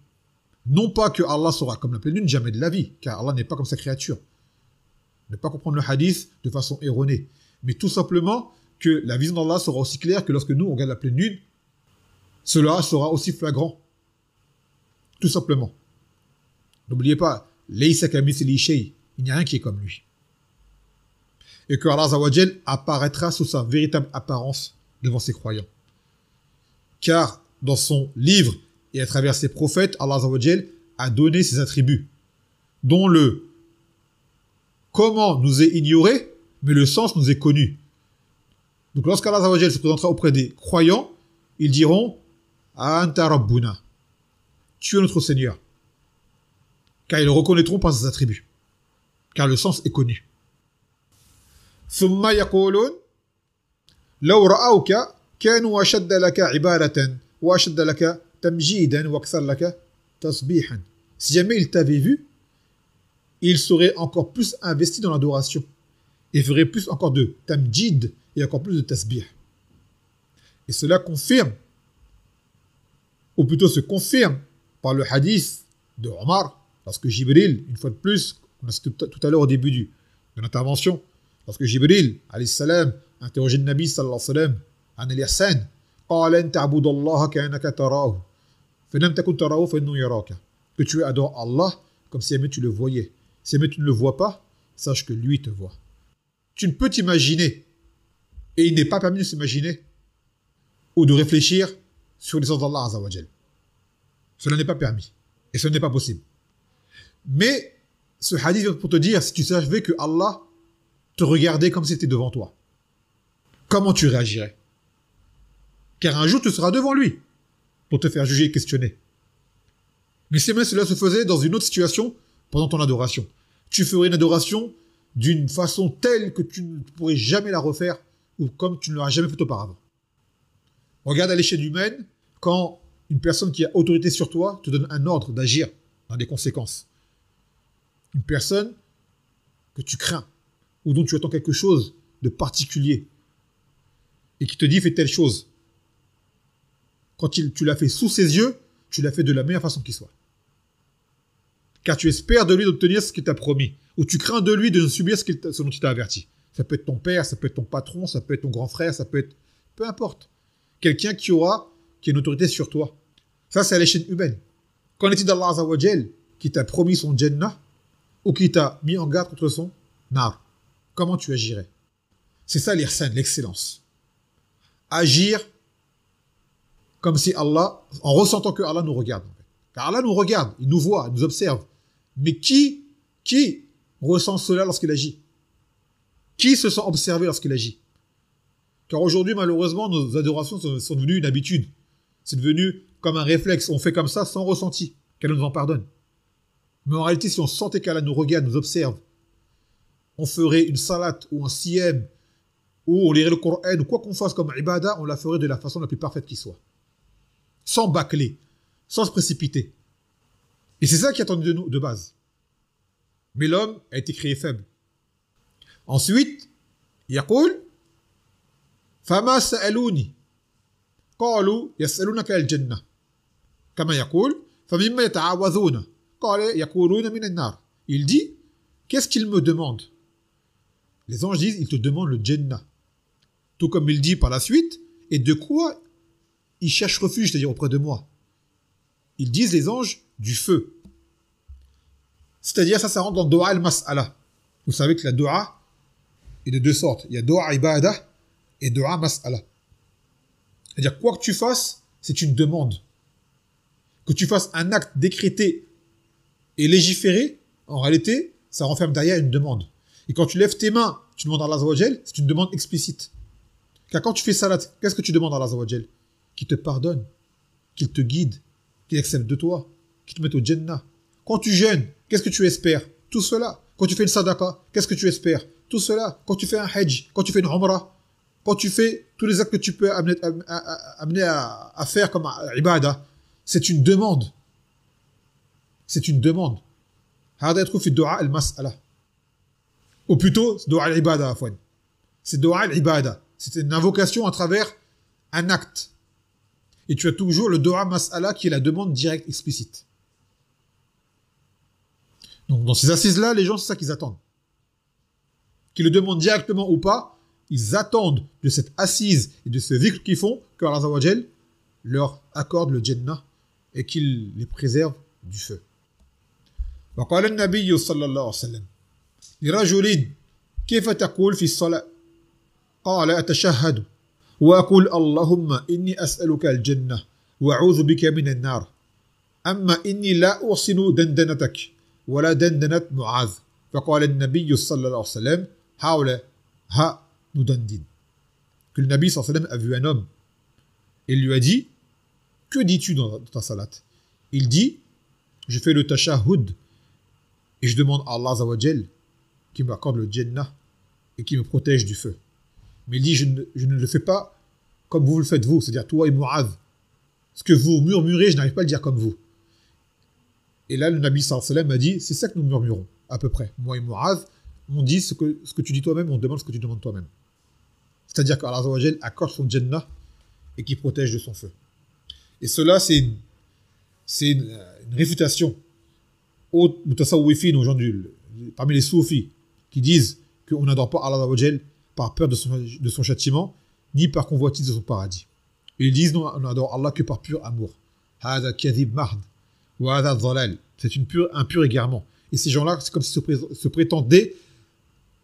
Non pas que Allah sera comme la pleine lune jamais de la vie, car Allah n'est pas comme sa créature. Ne pas comprendre le hadith de façon erronée. Mais tout simplement que la vision d'Allah sera aussi claire que lorsque nous on regarde la pleine lune, cela sera aussi flagrant. Tout simplement. N'oubliez pas, Laysa kamithlihi shay, il n'y a rien qui est comme lui. Et que Allah Azza wa Jal apparaîtra sous sa véritable apparence devant ses croyants. Car dans son livre et à travers ses prophètes, Allah Azza wa Jal a donné ses attributs, dont le comment nous est ignoré, mais le sens nous est connu. Donc lorsqu'Allah Azza wa Jal se présentera auprès des croyants, ils diront Anta Rabbuna, tu es notre Seigneur. Car ils le reconnaîtront par ses attributs. Car le sens est connu. ثم يقولون لو رأوك كانوا أشد لك عبادة وأشد لك تمجيدا وأكثر لك تسبيحا. Si jamais ils t'avaient vu, ils seraient encore plus investis dans l'adoration et feraient plus encore de tamjid et encore plus de tasbih. Et cela confirme, ou plutôt se confirme par le hadith de Omar, lorsque Jibril, une fois de plus, on a cité tout à l'heure au début de l'intervention, lorsque Jibril, alayhi salam, interrogeait le Nabi sallallahu alayhi wa sallam, an al-ihsan, قال أن تعبد الله كأنك تراه فإن لم تكن تراه فإنه يراك. Que tu adores Allah comme si jamais tu le voyais. Si jamais tu ne le vois pas, sache que lui te voit. Tu ne peux t'imaginer, et il n'est pas permis de s'imaginer, ou de réfléchir sur l'essence d'Allah Azza wa Jal. Cela n'est pas permis, et ce n'est pas possible. Mais ce hadith vient pour te dire, si tu savais que Allah te regardait comme si c'était devant toi, comment tu réagirais? Car un jour tu seras devant lui pour te faire juger et questionner. Mais si même cela se faisait dans une autre situation pendant ton adoration, tu ferais une adoration d'une façon telle que tu ne pourrais jamais la refaire ou comme tu ne l'auras jamais fait auparavant. Regarde à l'échelle humaine, quand une personne qui a autorité sur toi te donne un ordre d'agir dans des conséquences. Une personne que tu crains ou dont tu attends quelque chose de particulier et qui te dit fais telle chose. Quand tu l'as fait sous ses yeux, tu l'as fait de la meilleure façon qui soit. Car tu espères de lui d'obtenir ce qu'il t'a promis. Ou tu crains de lui de subir ce dont il t'a averti. Ça peut être ton père, ça peut être ton patron, ça peut être ton grand frère, ça peut être... Peu importe. Quelqu'un qui a une autorité sur toi. Ça, c'est à l'échelle humaine. Qu'en est-il d'Allah Azza wa Jal qui t'a promis son Jannah ou qui t'a mis en garde contre son nar? Comment tu agirais? C'est ça l'ihsan, l'excellence. Agir comme si Allah, en ressentant que Allah nous regarde. En fait. Car Allah nous regarde, il nous voit, il nous observe. Mais qui ressent cela lorsqu'il agit? Qui se sent observé lorsqu'il agit? Car aujourd'hui, malheureusement, nos adorations sont devenues une habitude. C'est devenu comme un réflexe. On fait comme ça sans ressenti. Qu'elle nous en pardonne. Mais en réalité, si on sentait qu'Allah nous regarde, nous observe, on ferait une salat ou un siyam, ou on lirait le Coran, ou quoi qu'on fasse comme ibadah, on la ferait de la façon la plus parfaite qui soit. Sans bâcler, sans se précipiter. Et c'est ça qui est attendu de nous, de base. Mais l'homme a été créé faible. Ensuite, يقول فما سألوني قالوا يسألونك الجنة كما يقول فمما يتعوذون قال يقولون من النار. Il dit, qu'est-ce qu'il me demande? Les anges disent, ils te demandent le Jannah. Tout comme il dit par la suite, et de quoi ils cherchent refuge, c'est-à-dire auprès de moi. Ils disent, les anges, du feu. C'est-à-dire, ça rentre dans Do'a al-Mas'ala. Vous savez que la Do'a est de deux sortes. Il y a Do'a Ibadah et Do'a Mas'ala. C'est-à-dire, quoi que tu fasses, c'est une demande. Que tu fasses un acte décrété et légiféré, en réalité, ça renferme derrière une demande. Et quand tu lèves tes mains, tu demandes à Allah Azza wa Jal, c'est une demande explicite. Car quand tu fais salat, qu'est-ce que tu demandes à Allah Azza wa Jal? Qu'il te pardonne, qu'il te guide, qu'il accepte de toi, qu'il te mette au Jannah. Quand tu jeûnes, qu'est-ce que tu espères? Tout cela. Quand tu fais une sadaqa, qu'est-ce que tu espères? Tout cela. Quand tu fais un hajj, quand tu fais une umrah, quand tu fais tous les actes que tu peux amener à faire comme ibadah, c'est une demande. C'est une demande. هذا يدخل في الدعاء المسألة. Ou plutôt, Do'a al-Ibadah, afwan. C'est Do'a al-Ibadah. C'est une invocation à travers un acte. Et tu as toujours le Do'a Mas'ala qui est la demande directe, explicite. Donc, dans ces assises-là, les gens, c'est ça qu'ils attendent. Qu'ils le demandent directement ou pas, ils attendent de cette assise et de ce dhikr qu'ils font que Allah Azza wa Jal leur accorde le Jannah et qu'il les préserve du feu. وقال النبي صلى الله عليه وسلم لرجل كيف تقول في الصلاة قال أتشهد وأقول اللهم إني أسألك الجنة وأعوذ بك من النار أما إني لا أحسن دندنتك ولا دندنة معاذ فقال النبي صلى الله عليه وسلم حاول ها ندندن. Que le Nabi صلى الله عليه وسلم a vu un homme et lui a dit, que dis-tu dans ta salat? Il dit, je fais le tashahhud et je demande à Allah Azza wa Jal qui m'accorde le Jannah et qui me protège du feu. Mais il dit, je ne le fais pas comme vous le faites vous, c'est-à-dire toi et Mu'adh. Ce que vous murmurez, je n'arrive pas à le dire comme vous. Et là, le Nabi sallallahu alayhi wa sallam a dit, c'est ça que nous murmurons, à peu près. Moi et Mu'adh, on dit ce que tu dis toi-même, on demande ce que tu demandes toi-même. C'est-à-dire qu'Allah Azza wa Jal accorde son Jannah et qui protège de son feu. Et cela, c'est une réfutation aux mutasawwifin aujourd'hui, parmi les soufis, qui disent qu'on n'adore pas Allah Azza wa Jal par peur de son châtiment, ni par convoitise de son paradis. Et ils disent, non, on n'adore Allah que par pur amour. Hada kadhib mahd, wa hada dhalal. C'est un pur égarement. Et ces gens-là, c'est comme s'ils se prétendaient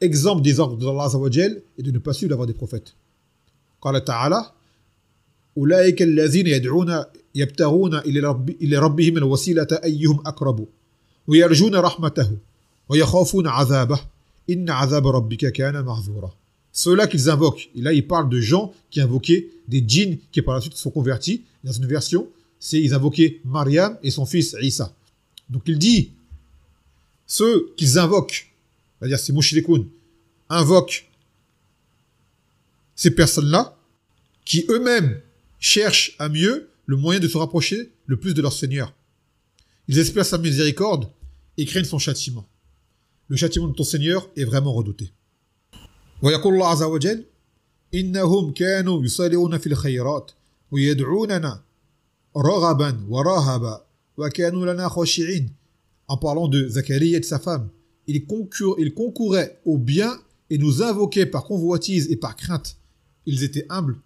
exemple des ordres d'Allah Azza wa Jal et de ne pas suivre la voie des prophètes. Qala ta'ala, أولئك الذين يدعون يبتغون إلى ربهم الوسيلة أيهم أقرب ويرجون رحمته ويخافون عذابه إن عذاب ربك كان محذورا. Ceux-là qu'ils invoquent, et là il parle de gens qui invoquaient des djinns qui par la suite sont convertis. Dans une version, c'est ils invoquaient Maryam et son fils Isa. Donc il dit, ceux qu'ils invoquent, c'est-à-dire ces mushrikoun, invoquent ces personnes-là qui eux-mêmes cherchent à mieux le moyen de se rapprocher le plus de leur Seigneur. Ils espèrent sa miséricorde et craignent son châtiment. Le châtiment de ton Seigneur est vraiment redouté. ويقول الله عز وجل إنهم كانوا يسارعون في الخيرات ويدعوننا رغبا ورهبا وكانوا لنا خاشعين. En parlant de Zacharie et de sa femme, ils concouraient au bien et nous invoquaient par convoitise et par crainte. Ils étaient humbles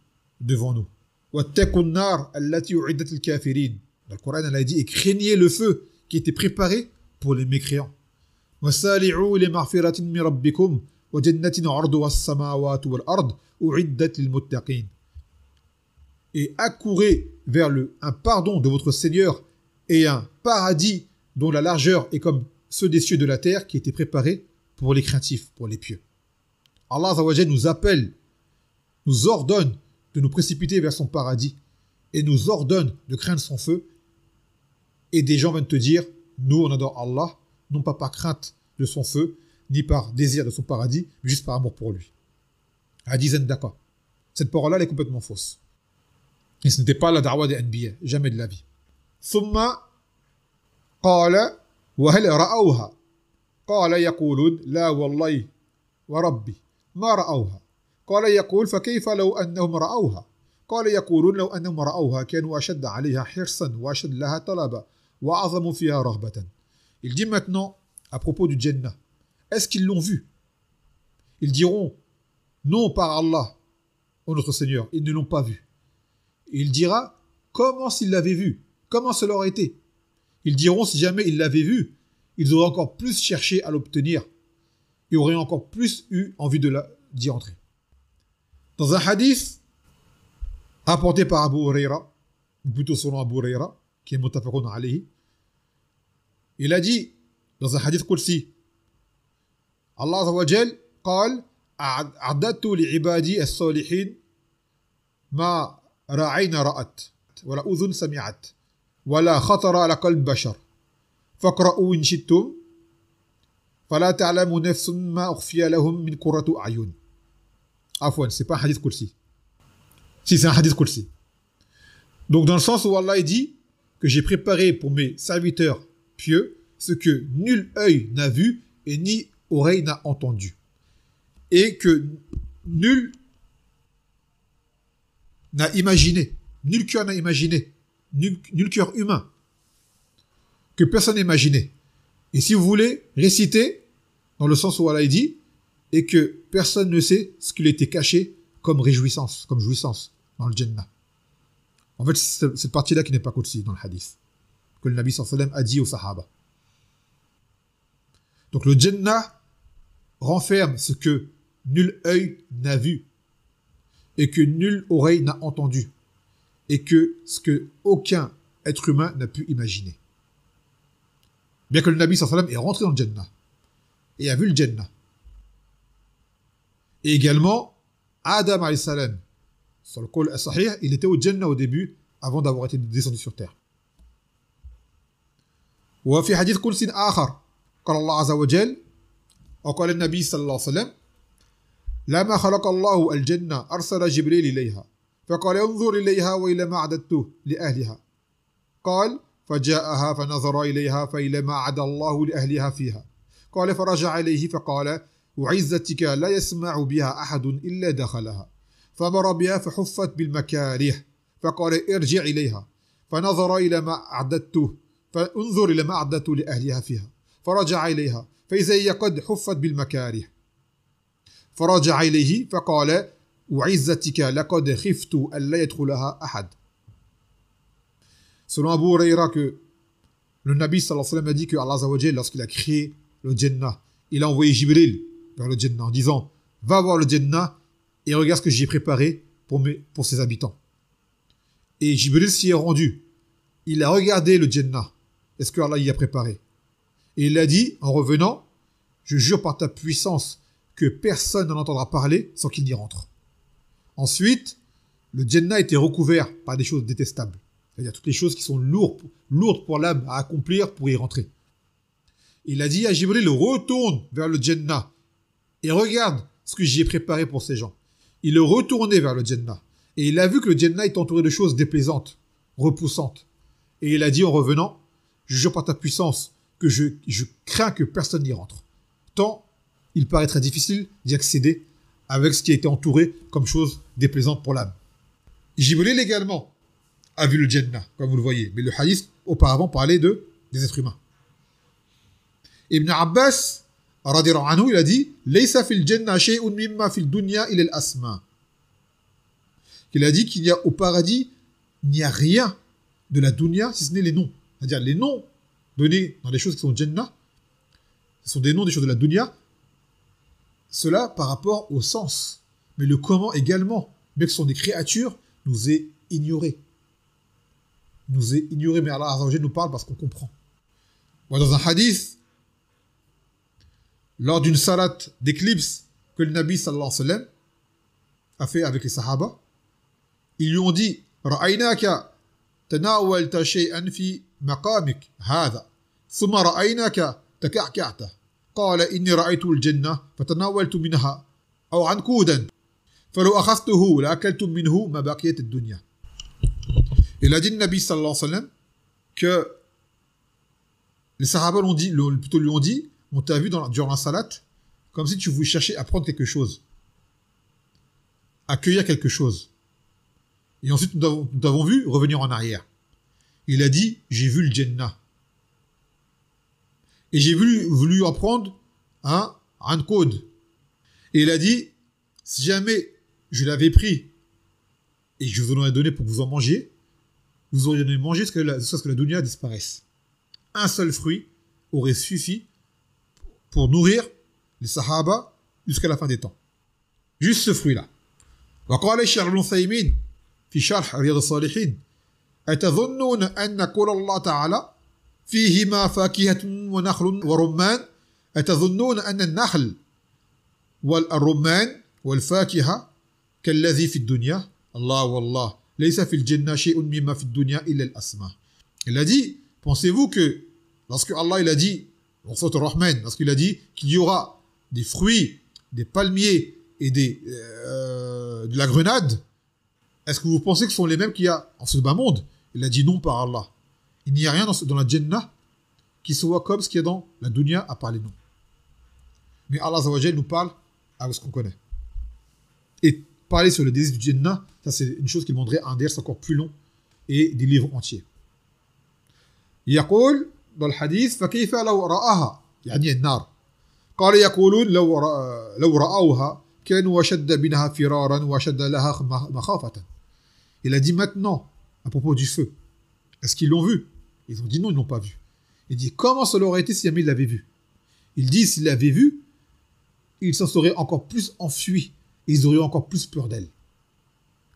devant nous. واتقوا النار التي أعدت للكافرين. Dans le Coran, elle a dit, et craignez le feu qui était préparé pour les mécréants. وسارعوا لمغفرة من ربكم وجنة عرضها السماوات والأرض أعدت للمتقين. Et accourez vers un pardon de votre Seigneur et un paradis dont la largeur est comme ceux des cieux de la terre qui étaient préparés pour les craintifs, pour les pieux. Allah Azza wa Jal nous appelle, nous ordonne de nous précipiter vers son paradis et nous ordonne de craindre son feu. Et des gens viennent te dire, nous on adore Allah non pas par crainte de son feu, ni par désir de son paradis, mais juste par amour pour lui. Hadith Zendaka. Cette parole-là, elle est complètement fausse. Et ce n'était pas la da'wa des Anbiya, jamais de la vie. ثم قال وهل رأوها قال يقولون لا والله وربي ما رأوها قال يقول فكيف لو أنهم رأوها قال يقولون لو أنهم رأوها كانوا أشد عليها حرصا وأشد لها طلبا وأعظم فيها رغبة. Il dit maintenant à propos du Jannah, est-ce qu'ils l'ont vu? Ils diront non par Allah, ô notre Seigneur, ils ne l'ont pas vu. Et il dira comment s'ils l'avaient vu, comment cela aurait été. Ils diront si jamais ils l'avaient vu, ils auraient encore plus cherché à l'obtenir et auraient encore plus eu envie d'y entrer. Dans un hadith rapporté par Abu Huraira, ou plutôt selon Abu Huraira, qui est muttafaqun alayhi, il a dit dans un hadith qudsi, Allah Azza wa Jal قال أعددت لعبادي الصالحين ما رأينا رأت ولا أذن سمعت ولا خطر على قلب بشر فاقرؤوا إن شئتم فلا تعلم نفس ما أخفي لهم من قرة أعين. Afwan, c'est pas un hadith qudsi. Si, c'est un hadith qudsi. Donc dans le sens où Allah dit que j'ai préparé pour mes serviteurs pieux ce que nul œil n'a vu et ni oreille n'a entendu. Et que nul n'a imaginé, nul cœur n'a imaginé, nul cœur humain, que personne n'a imaginé. Et si vous voulez, réciter dans le sens où Allah dit, et que personne ne sait ce qu'il était caché comme réjouissance, comme jouissance dans le Jannah. En fait, c'est cette partie-là qui n'est pas qudsi dans le hadith, que le Nabi sallallahu alayhi wa sallam a dit aux Sahaba. Donc le Jannah renferme ce que nul œil n'a vu, et que nulle oreille n'a entendu, et que ce que aucun être humain n'a pu imaginer. Bien que le Nabi sallallahu alayhi wa sallam est rentré dans le Jannah, et a vu le Jannah. Et également, Adam alayhi salam, sur le qol as-sahih, il était au Jannah au début, avant d'avoir été descendu sur terre. وفي حديث قدسي آخر قال الله عز وجل وقال النبي صلى الله عليه وسلم لما خلق الله الجنة أرسل جبريل إليها فقال انظر إليها وإلى ما أعددته لأهلها قال فجاءها فنظر إليها فإلى ما أعد الله لأهلها فيها قال فرجع إليه فقال وعزتك لا يسمع بها أحد إلا دخلها فمر بها فحفت بالمكاره فقال ارجع إليها فنظر إلى ما أعددته فانظر إلى ما أعددت لأهلها فيها فرجع إليها فإذا هي قد حفت بالمكاره فرجع إليه فقال وعزتك لقد خفت ألا يدخلها أحد. Selon Abu Huraira, que le Nabi sallallahu alayhi wa sallam a dit que Allah Azza wa Jal, lorsqu'il a créé le Jannah, il a envoyé Jibril vers le Jannah en disant va voir le Jannah et regarde ce que j'ai préparé pour ses habitants. Et Jibril s'y est rendu. Il a regardé le Jannah. Est-ce que Allah y a préparé? Et il a dit, en revenant, je jure par ta puissance que personne n'en entendra parler sans qu'il n'y rentre. Ensuite, le Jannah était recouvert par des choses détestables. C'est-à-dire toutes les choses qui sont lourdes pour l'âme à accomplir pour y rentrer. Il a dit à Jibril, retourne vers le Jannah et regarde ce que j'y ai préparé pour ces gens. Il est retourné vers le Jannah et il a vu que le Jannah est entouré de choses déplaisantes, repoussantes. Et il a dit en revenant, je jure par ta puissance que je crains que personne n'y rentre. Tant il paraît très difficile d'y accéder avec ce qui a été entouré comme chose déplaisante pour l'âme. Jibril également a vu le Jannah, comme vous le voyez. Mais le hadith auparavant parlait des êtres humains. Ibn Abbas, radiyallahu anhu, il a dit « Laysa fil jannah shay'un mimma fil dunya ila al-asma » Il a dit qu'il y a au paradis, il n'y a rien de la dunya si ce n'est les noms. C'est-à-dire les noms donnés dans les choses qui sont Jannah, ce sont des noms des choses de la dunya, cela par rapport au sens. Mais le comment également, bien que ce sont des créatures, nous est ignoré. Nous est ignoré, mais Allah Azza wa Jalla nous parle parce qu'on comprend. Moi, dans un hadith, lors d'une salat d'éclipse que le Nabi sallallahu alayhi wa sallam a fait avec les Sahaba, ils lui ont dit « Ra'aynaka tanawalta shay'an fi maqamik hadha, thumma ra'aynaka تكعكعت قال إني رأيت الجنة فتناولت منها أو عنقودا فلو أخذته لأكلتم منه ما بقيت الدنيا. Il a dit le Nabi sallallahu alayhi wa sallam que les Sahaba plutôt lui ont dit, on t'a vu durant la salat, comme si tu voulais chercher à prendre quelque chose, à cueillir quelque chose. Et ensuite, nous t'avons vu revenir en arrière. Il a dit, j'ai vu le Jannah. Et j'ai voulu en prendre un code. Et il a dit, si jamais je l'avais pris et que je vous en aurais donné pour que vous en mangiez, vous auriez mangé jusqu'à ce que la dunya disparaisse. Un seul fruit aurait suffi pour nourrir les Sahaba jusqu'à la fin des temps. Juste ce fruit-là. وقال الشيخ ابن عثيمين في شرح رياض الصالحين أتظنون أن قول الله تعالى فيهما فاكهة ونخل ورمان أتظنون أن النخل والرمان والفاكهة كالذي في الدنيا الله والله ليس في الجنة شيء مما في الدنيا إلا الأسماء. Il a dit, pensez-vous que lorsque Allah il a dit, en sourate Ar-Rahman, lorsqu'il a dit qu'il y aura des fruits, des palmiers et de la grenade, est-ce que vous pensez que ce sont les mêmes qu'il y a en ce bas monde? Il a dit non par Allah. Il n'y a rien dans la Jannah qui soit comme ce qu'il y a dans la dunya à part les noms. Mais Allah Azza wa Jal nous parle avec ce qu'on connaît. Et parler sur le désir du Jannah, ça c'est une chose qui demanderait un ders encore plus long et des livres entiers. يقول dans le hadith فكيف لو رآها يعني النار قال يقولون لو رأوها كانوا وشد منها فرارا وشد لها مخافة. Il a dit maintenant à propos du feu, est-ce qu'ils l'ont vu? Ils ont dit non, ils n'ont pas vu. Il dit comment cela aurait été si jamais ils l'avaient vu? Il dit s'ils l'avaient vu, ils s'en seraient encore plus enfuis et ils auraient encore plus peur d'elle.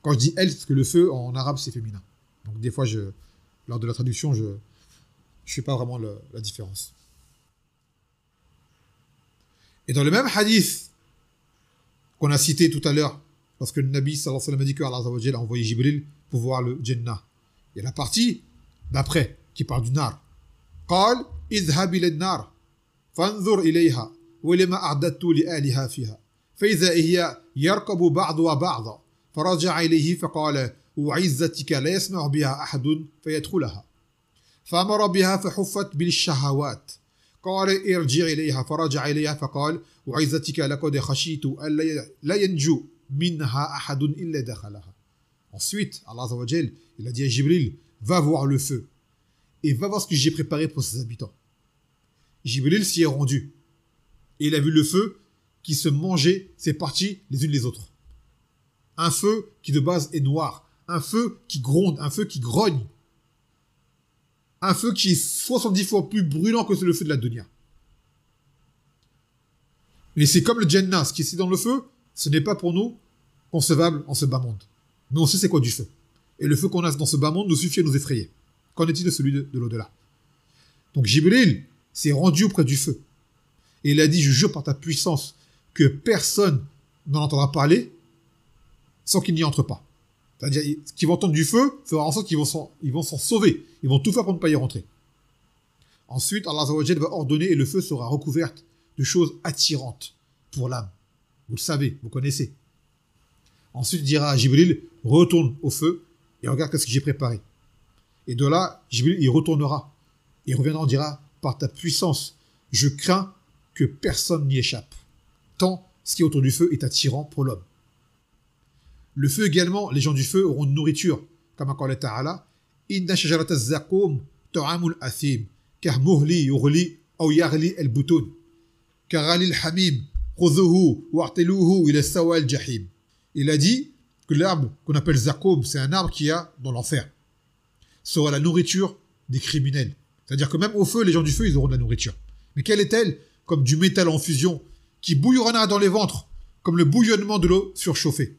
Quand je dis elle, c'est parce que le feu en arabe c'est féminin. Donc des fois lors de la traduction je fais pas vraiment la différence. Et dans le même hadith qu'on a cité tout à l'heure, lorsque le Nabi sallallahu alayhi wa sallam a dit que Allah Azza wa Jalla a envoyé Jibril pour voir le Jannah, il y a la partie d'après qui parle du nar. قال اذهب إلى النار فانظر إليها ولما أعددت لآلها فيها فإذا هي يركب بعضها بعضا فرجع إليه فقال وعزتك لا يسمع بها أحد فيدخلها فأمر بها فحفت بالشهوات قال ارجع إليها فرجع إليها فقال وعزتك لقد خشيت أن لا ينجو منها أحد إلا دخلها. Ensuite, Allah Azza wa Jal, il a dit à Jibril, va voir le feu et va voir ce que j'ai préparé pour ses habitants. Jibril s'y est rendu et il a vu le feu qui se mangeait ses parties les unes les autres. Un feu qui de base est noir, un feu qui gronde, un feu qui grogne, un feu qui est 70 fois plus brûlant que le feu de la dunya. Mais c'est comme le Jannah, ce qui est ici dans le feu, ce n'est pas pour nous concevable en ce bas monde. Mais on sait c'est quoi du feu. Et le feu qu'on a dans ce bas monde nous suffit à nous effrayer. Qu'en est-il de celui de l'au-delà? Donc Jibril s'est rendu auprès du feu. Et il a dit, je jure par ta puissance que personne n'en entendra parler sans qu'il n'y entre pas. C'est-à-dire, ce qu'ils vont entendre du feu fera en sorte qu'ils vont s'en sauver. Ils vont tout faire pour ne pas y rentrer. Ensuite, Allah Azza wa Jalla va ordonner et le feu sera recouvert de choses attirantes pour l'âme. Vous le savez, vous connaissez. Ensuite, il dira à Jibril, retourne au feu et regarde ce que j'ai préparé. Et de là, Jibril, il retournera. Il reviendra, on dira, par ta puissance, je crains que personne n'y échappe. Tant ce qui est autour du feu est attirant pour l'homme. Le feu également, les gens du feu auront une nourriture. Comme a dit Ta'ala, Inna shajarata zakoum ta'amul athim, car muhli yughli ou yaghli al-butun, car alil hamim, khudhuhu wa'tiluhu ila sawa al-jahim. Il a dit que l'arbre qu'on appelle zakoum, c'est un arbre qu'il y a dans l'enfer, sera la nourriture des criminels. C'est-à-dire que même au feu, les gens du feu, ils auront de la nourriture. Mais quelle est-elle? Comme du métal en fusion, qui bouillonnera dans les ventres, comme le bouillonnement de l'eau surchauffée.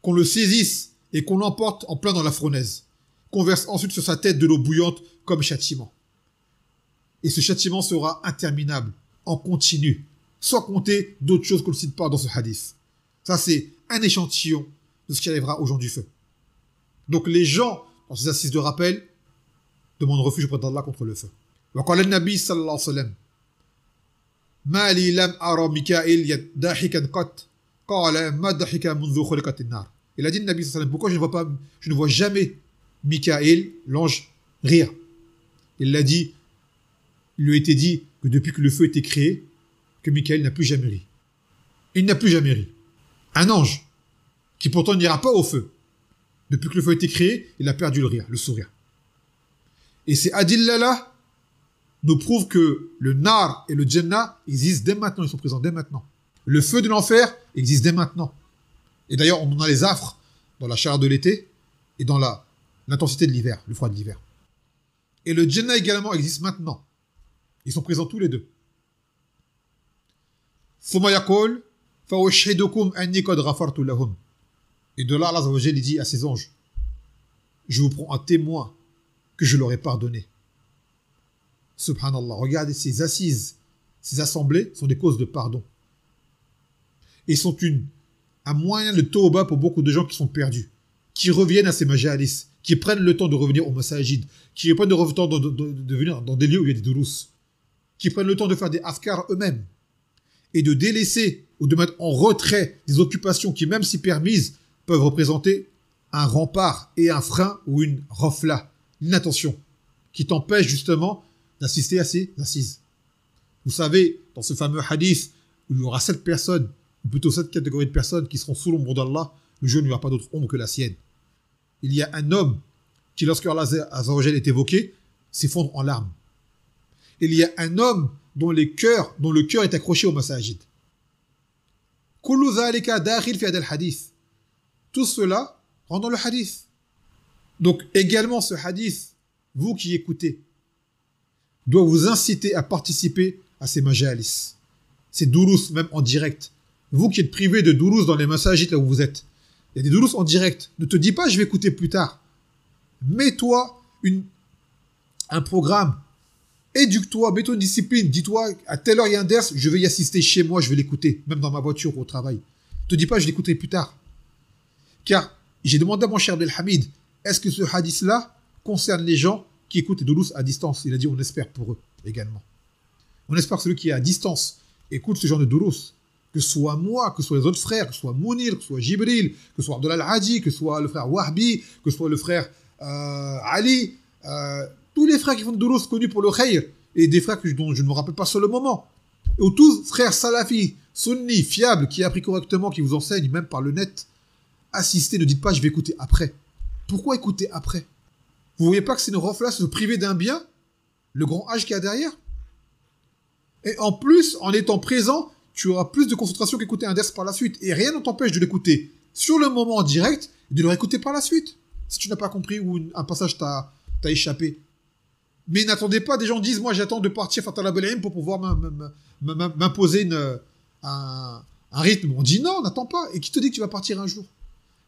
Qu'on le saisisse et qu'on l'emporte en plein dans la fournaise. Qu'on verse ensuite sur sa tête de l'eau bouillante comme châtiment. Et ce châtiment sera interminable, en continu, sans compter d'autres choses qu'on ne cite pas dans ce hadith. Ça, c'est un échantillon de ce qui arrivera aux gens du feu. Donc les gens, dans ces assises de rappel, demandent refuge auprès d'Allah contre le feu. وقال النبي صلى الله عليه وسلم ما لي لم أرى ميكائيل ضاحكا قط قال ما ضحك منذ خلقت النار. Il a dit le Nabi sallallahu alayhi wa sallam, pourquoi je ne vois jamais Michaël, l'ange, rire. Il l'a dit, il lui a été dit que depuis que le feu a été créé, que Michaël n'a plus jamais ri. Il n'a plus jamais ri. Un ange, qui pourtant n'ira pas au feu, depuis que le feu a été créé, il a perdu le rire, le sourire. Et ces adillas-là nous prouvent que le nar et le jannah existent dès maintenant, ils sont présents dès maintenant. Le feu de l'enfer existe dès maintenant. Et d'ailleurs, on en a les affres dans la chaleur de l'été et dans l'intensité de l'hiver, le froid de l'hiver. Et le jannah également existe maintenant. Ils sont présents tous les deux. ثم يقول فأشهدكم أني قد غفرت لهم. Et de là, Allah Azza wa Jalla dit à ses anges, je vous prends un témoin que je leur ai pardonné. Subhanallah, regardez ces assises, ces assemblées sont des causes de pardon. Et sont un moyen de tawbah pour beaucoup de gens qui sont perdus, qui reviennent à ces majalis, qui prennent le temps de revenir au masajid, qui prennent le temps de venir dans des lieux où il y a des durus, qui prennent le temps de faire des afkars eux-mêmes, et de délaisser ou de mettre en retrait des occupations qui, même si permises, peuvent représenter un rempart et un frein ou une rafla, une attention, qui t'empêche justement d'assister à ces assises. Vous savez, dans ce fameux hadith, où il y aura 7 personnes, ou plutôt 7 catégories de personnes qui seront sous l'ombre d'Allah, le jour où il n'y aura pas d'autre ombre que la sienne. Il y a un homme qui, lorsque Allah Azza wa Jalla est évoqué, s'effondre en larmes. Il y a un homme dont le cœur est accroché au masajid. Kullu dhalika dakhil fi hadha al-hadith. Tout cela rentre dans le hadith. Donc également ce hadith, vous qui écoutez, doit vous inciter à participer à ces majalis, ces durus même en direct. Vous qui êtes privé de durus dans les masajid là où vous êtes, il y a des durus en direct. Ne te dis pas je vais écouter plus tard. Mets-toi un programme. Éduque-toi, mets-toi une discipline. Dis-toi, à telle heure il y a un ders, je vais y assister chez moi, je vais l'écouter, même dans ma voiture ou au travail. Ne te dis pas je l'écouterai plus tard. Car j'ai demandé à mon cher Abdelhamid, est-ce que ce hadith-là concerne les gens qui écoutent les durus à distance? Il a dit on espère pour eux également. On espère que celui qui est à distance écoute ce genre de durus. Que ce soit moi, que ce soit les autres frères, que ce soit Mounir, que ce soit Jibril, que ce soit Abdullah al-Hadi, que ce soit le frère Wahbi, que ce soit le frère Ali, tous les frères qui font de durus connus pour le khayr, et des frères dont je ne me rappelle pas sur le moment. Et tous frères salafis, sunnis, fiables, qui appris correctement, qui vous enseignent, même par le net, assistez, ne dites pas je vais écouter après. Pourquoi écouter après? Vous voyez pas que c'est une reflète, se priver d'un bien, le grand âge qu'il y a derrière? Et en plus, en étant présent, tu auras plus de concentration qu'écouter un ders par la suite. Et rien ne t'empêche de l'écouter sur le moment en direct et de le réécouter par la suite. Si tu n'as pas compris ou un passage t'a échappé. Mais n'attendez pas, des gens disent, moi j'attends de partir Fatal Abelhaim pour pouvoir m'imposer un rythme. On dit non, n'attends pas. Et qui te dit que tu vas partir un jour?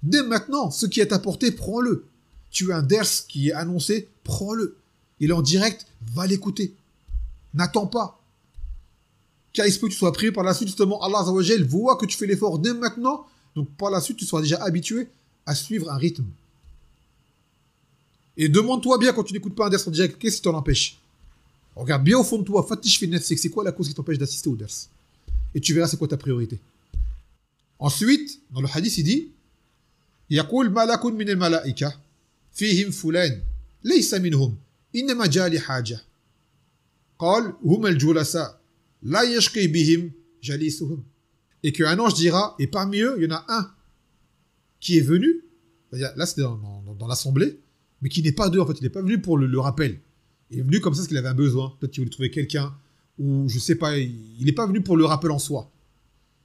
Dès maintenant, ce qui est à portée, prends-le. Tu as un ders qui est annoncé, prends-le. Il est en direct, va l'écouter. N'attends pas. Car il se peut que tu sois prié par la suite, justement, Allah Azza wa Jalla voit que tu fais l'effort dès maintenant, donc par la suite, tu seras déjà habitué à suivre un rythme. Et demande-toi bien, quand tu n'écoutes pas un ders en direct, qu'est-ce qui t'en empêche? Regarde bien au fond de toi, fatish fi nafsik, c'est quoi la cause qui t'empêche d'assister au ders? Et tu verras c'est quoi ta priorité. Ensuite, dans le hadith, il dit يقول ملك من الملائكة فيهم فلان ليس منهم إنما جاء لحاجة قال هم الجلساء لا يشقي بهم جليسهم. Et qu'un ange dira, et parmi eux, il y en a un qui est venu, là c'était dans l'assemblée, mais qui n'est pas d'eux en fait, il n'est pas venu pour le rappel. Il est venu comme ça parce qu'il avait un besoin, peut-être qu'il voulait trouver quelqu'un, ou je sais pas, il n'est pas venu pour le rappel en soi.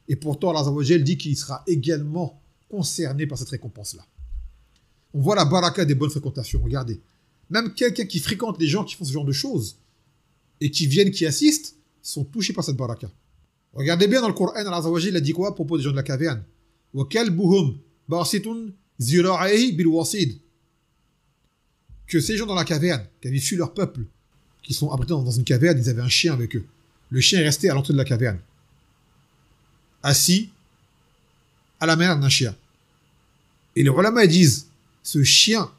Et pourtant, Allah Azza wa Jalla dit qu'il sera également concerné par cette récompense-là. On voit la baraka des bonnes fréquentations, regardez. Même quelqu'un qui fréquente les gens qui font ce genre de choses, et qui viennent, qui assistent, sont touchés par cette baraka. Regardez bien dans le Coran, Allah Azza wa Jalla a dit quoi à propos des gens de la caverne? Wa kalbuhum basitun zira'ihi bil wasid. Que ces gens dans la caverne, qui avaient fui leur peuple, qui sont abrités dans une caverne, ils avaient un chien avec eux. Le chien est resté à l'entrée de la caverne, assis à la manière d'un chien. Et les ulama disent, ce chien,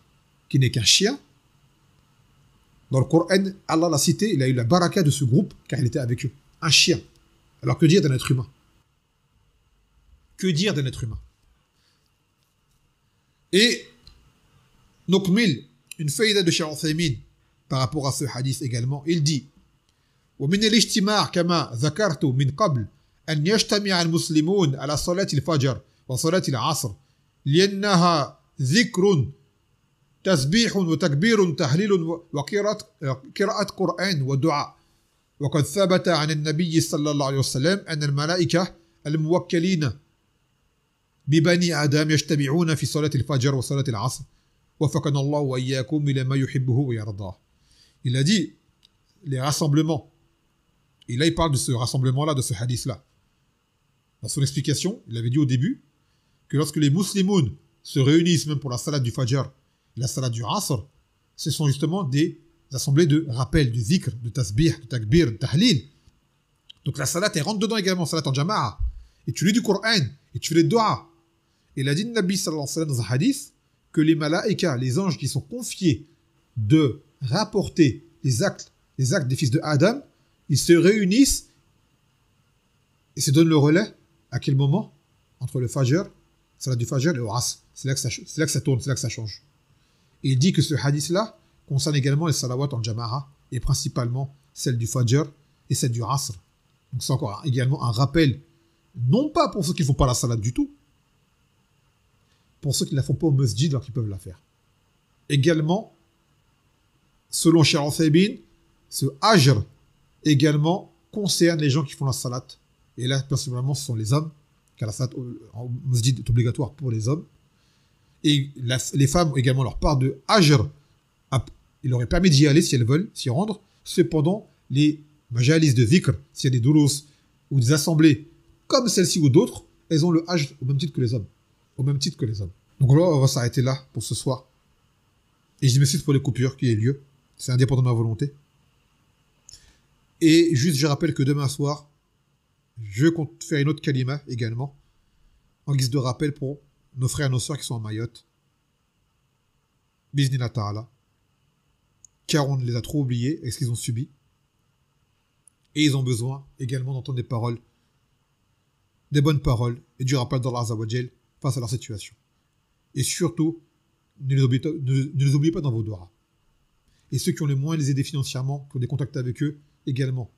qui n'est qu'un chien, Dans le Coran, Allah l'a cité, il a eu la baraka de ce groupe car il était avec eux. Un chien. Alors que dire d'un être humain? Que dire d'un être humain? Et Nukmil, une faïda de Cheikh Uthaymin par rapport à ce hadith également, il dit ومن الاجتماع كما ذكرت من قبل أن يجتمع المسلمون على صلاة الفجر وصلاة العصر لأنها ذكر تسبيح وتكبير تهليل وقراءة قرآن ودعاء وقد ثبت عن النبي صلى الله عليه وسلم أن الملائكة الموكلين ببني آدم يجتمعون في صلاة الفجر وصلاة العصر وفقنا الله وإياكم إلى ما يحبه ويرضاه. Il a dit les rassemblements. Et là, il parle de ce rassemblement-là, de ce hadith-là. Dans son explication, il avait dit au début que lorsque les musulmans se réunissent même pour la salade du Fajr et la salade du Asr, ce sont justement des assemblées de rappel, de zikr, de tasbih, de takbir, de tahlil. Donc la salade, elle rentre dedans également, salat en jama'a. Et tu lis du Coran, et tu fais les doigts. Et il a dit, Nabi sallallahu alayhi wa sallam, dans un hadith, que les malaïkas, les anges qui sont confiés de rapporter les actes des fils de Adam, ils se réunissent et se donnent le relais. À quel moment? Entre le Fajr, salat du Fajr et le Asr. C'est là que ça tourne, c'est là que ça change. Et il dit que ce hadith-là concerne également les salawats en jama'a et principalement celle du Fajr et celle du Asr. Donc c'est encore également un rappel, non pas pour ceux qui ne font pas la salat du tout, pour ceux qui ne la font pas au masjid alors qu'ils peuvent la faire. Également, selon Cheikh Uthaymin, ce ajr également concerne les gens qui font la salat. Et là, personnellement, ce sont les hommes, car la salat en masjid est obligatoire pour les hommes. Et les femmes ont également leur part de ajr. Il leur est permis d'y aller si elles veulent, s'y rendre. Cependant, les majalis de dhikr, s'il y a des doulos ou des assemblées comme celle-ci ou d'autres, elles ont le ajr au même titre que les hommes. Au même titre que les hommes. Donc là, on va s'arrêter là pour ce soir. Et je m'excuse pour les coupures qui aient lieu. C'est indépendant de ma volonté. Et juste, je rappelle que demain soir, je compte faire une autre kalima également, en guise de rappel pour nos frères et nos sœurs qui sont en Mayotte. Biznillah ta'ala. Car on les a trop oubliés avec ce qu'ils ont subi. Et ils ont besoin également d'entendre des paroles, des bonnes paroles et du rappel d'Allah Azza wa Jal face à leur situation. Et surtout, ne les oubliez pas dans vos doigts. Et ceux qui ont les moins les aider financièrement, qui ont des contacts avec eux, également.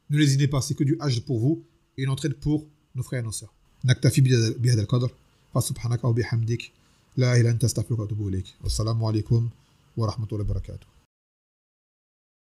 Ne les aidez pas, c'est que du hajj pour vous et une entraide pour nos frères et nos sœurs. Naktafi bihadha al-qadr, fa subhanaka wa bihamdik, la ilaha illa anta astaghfiruka wa atubu ilayk. Wassalamu alaikum wa rahmatullahi wa barakatuh.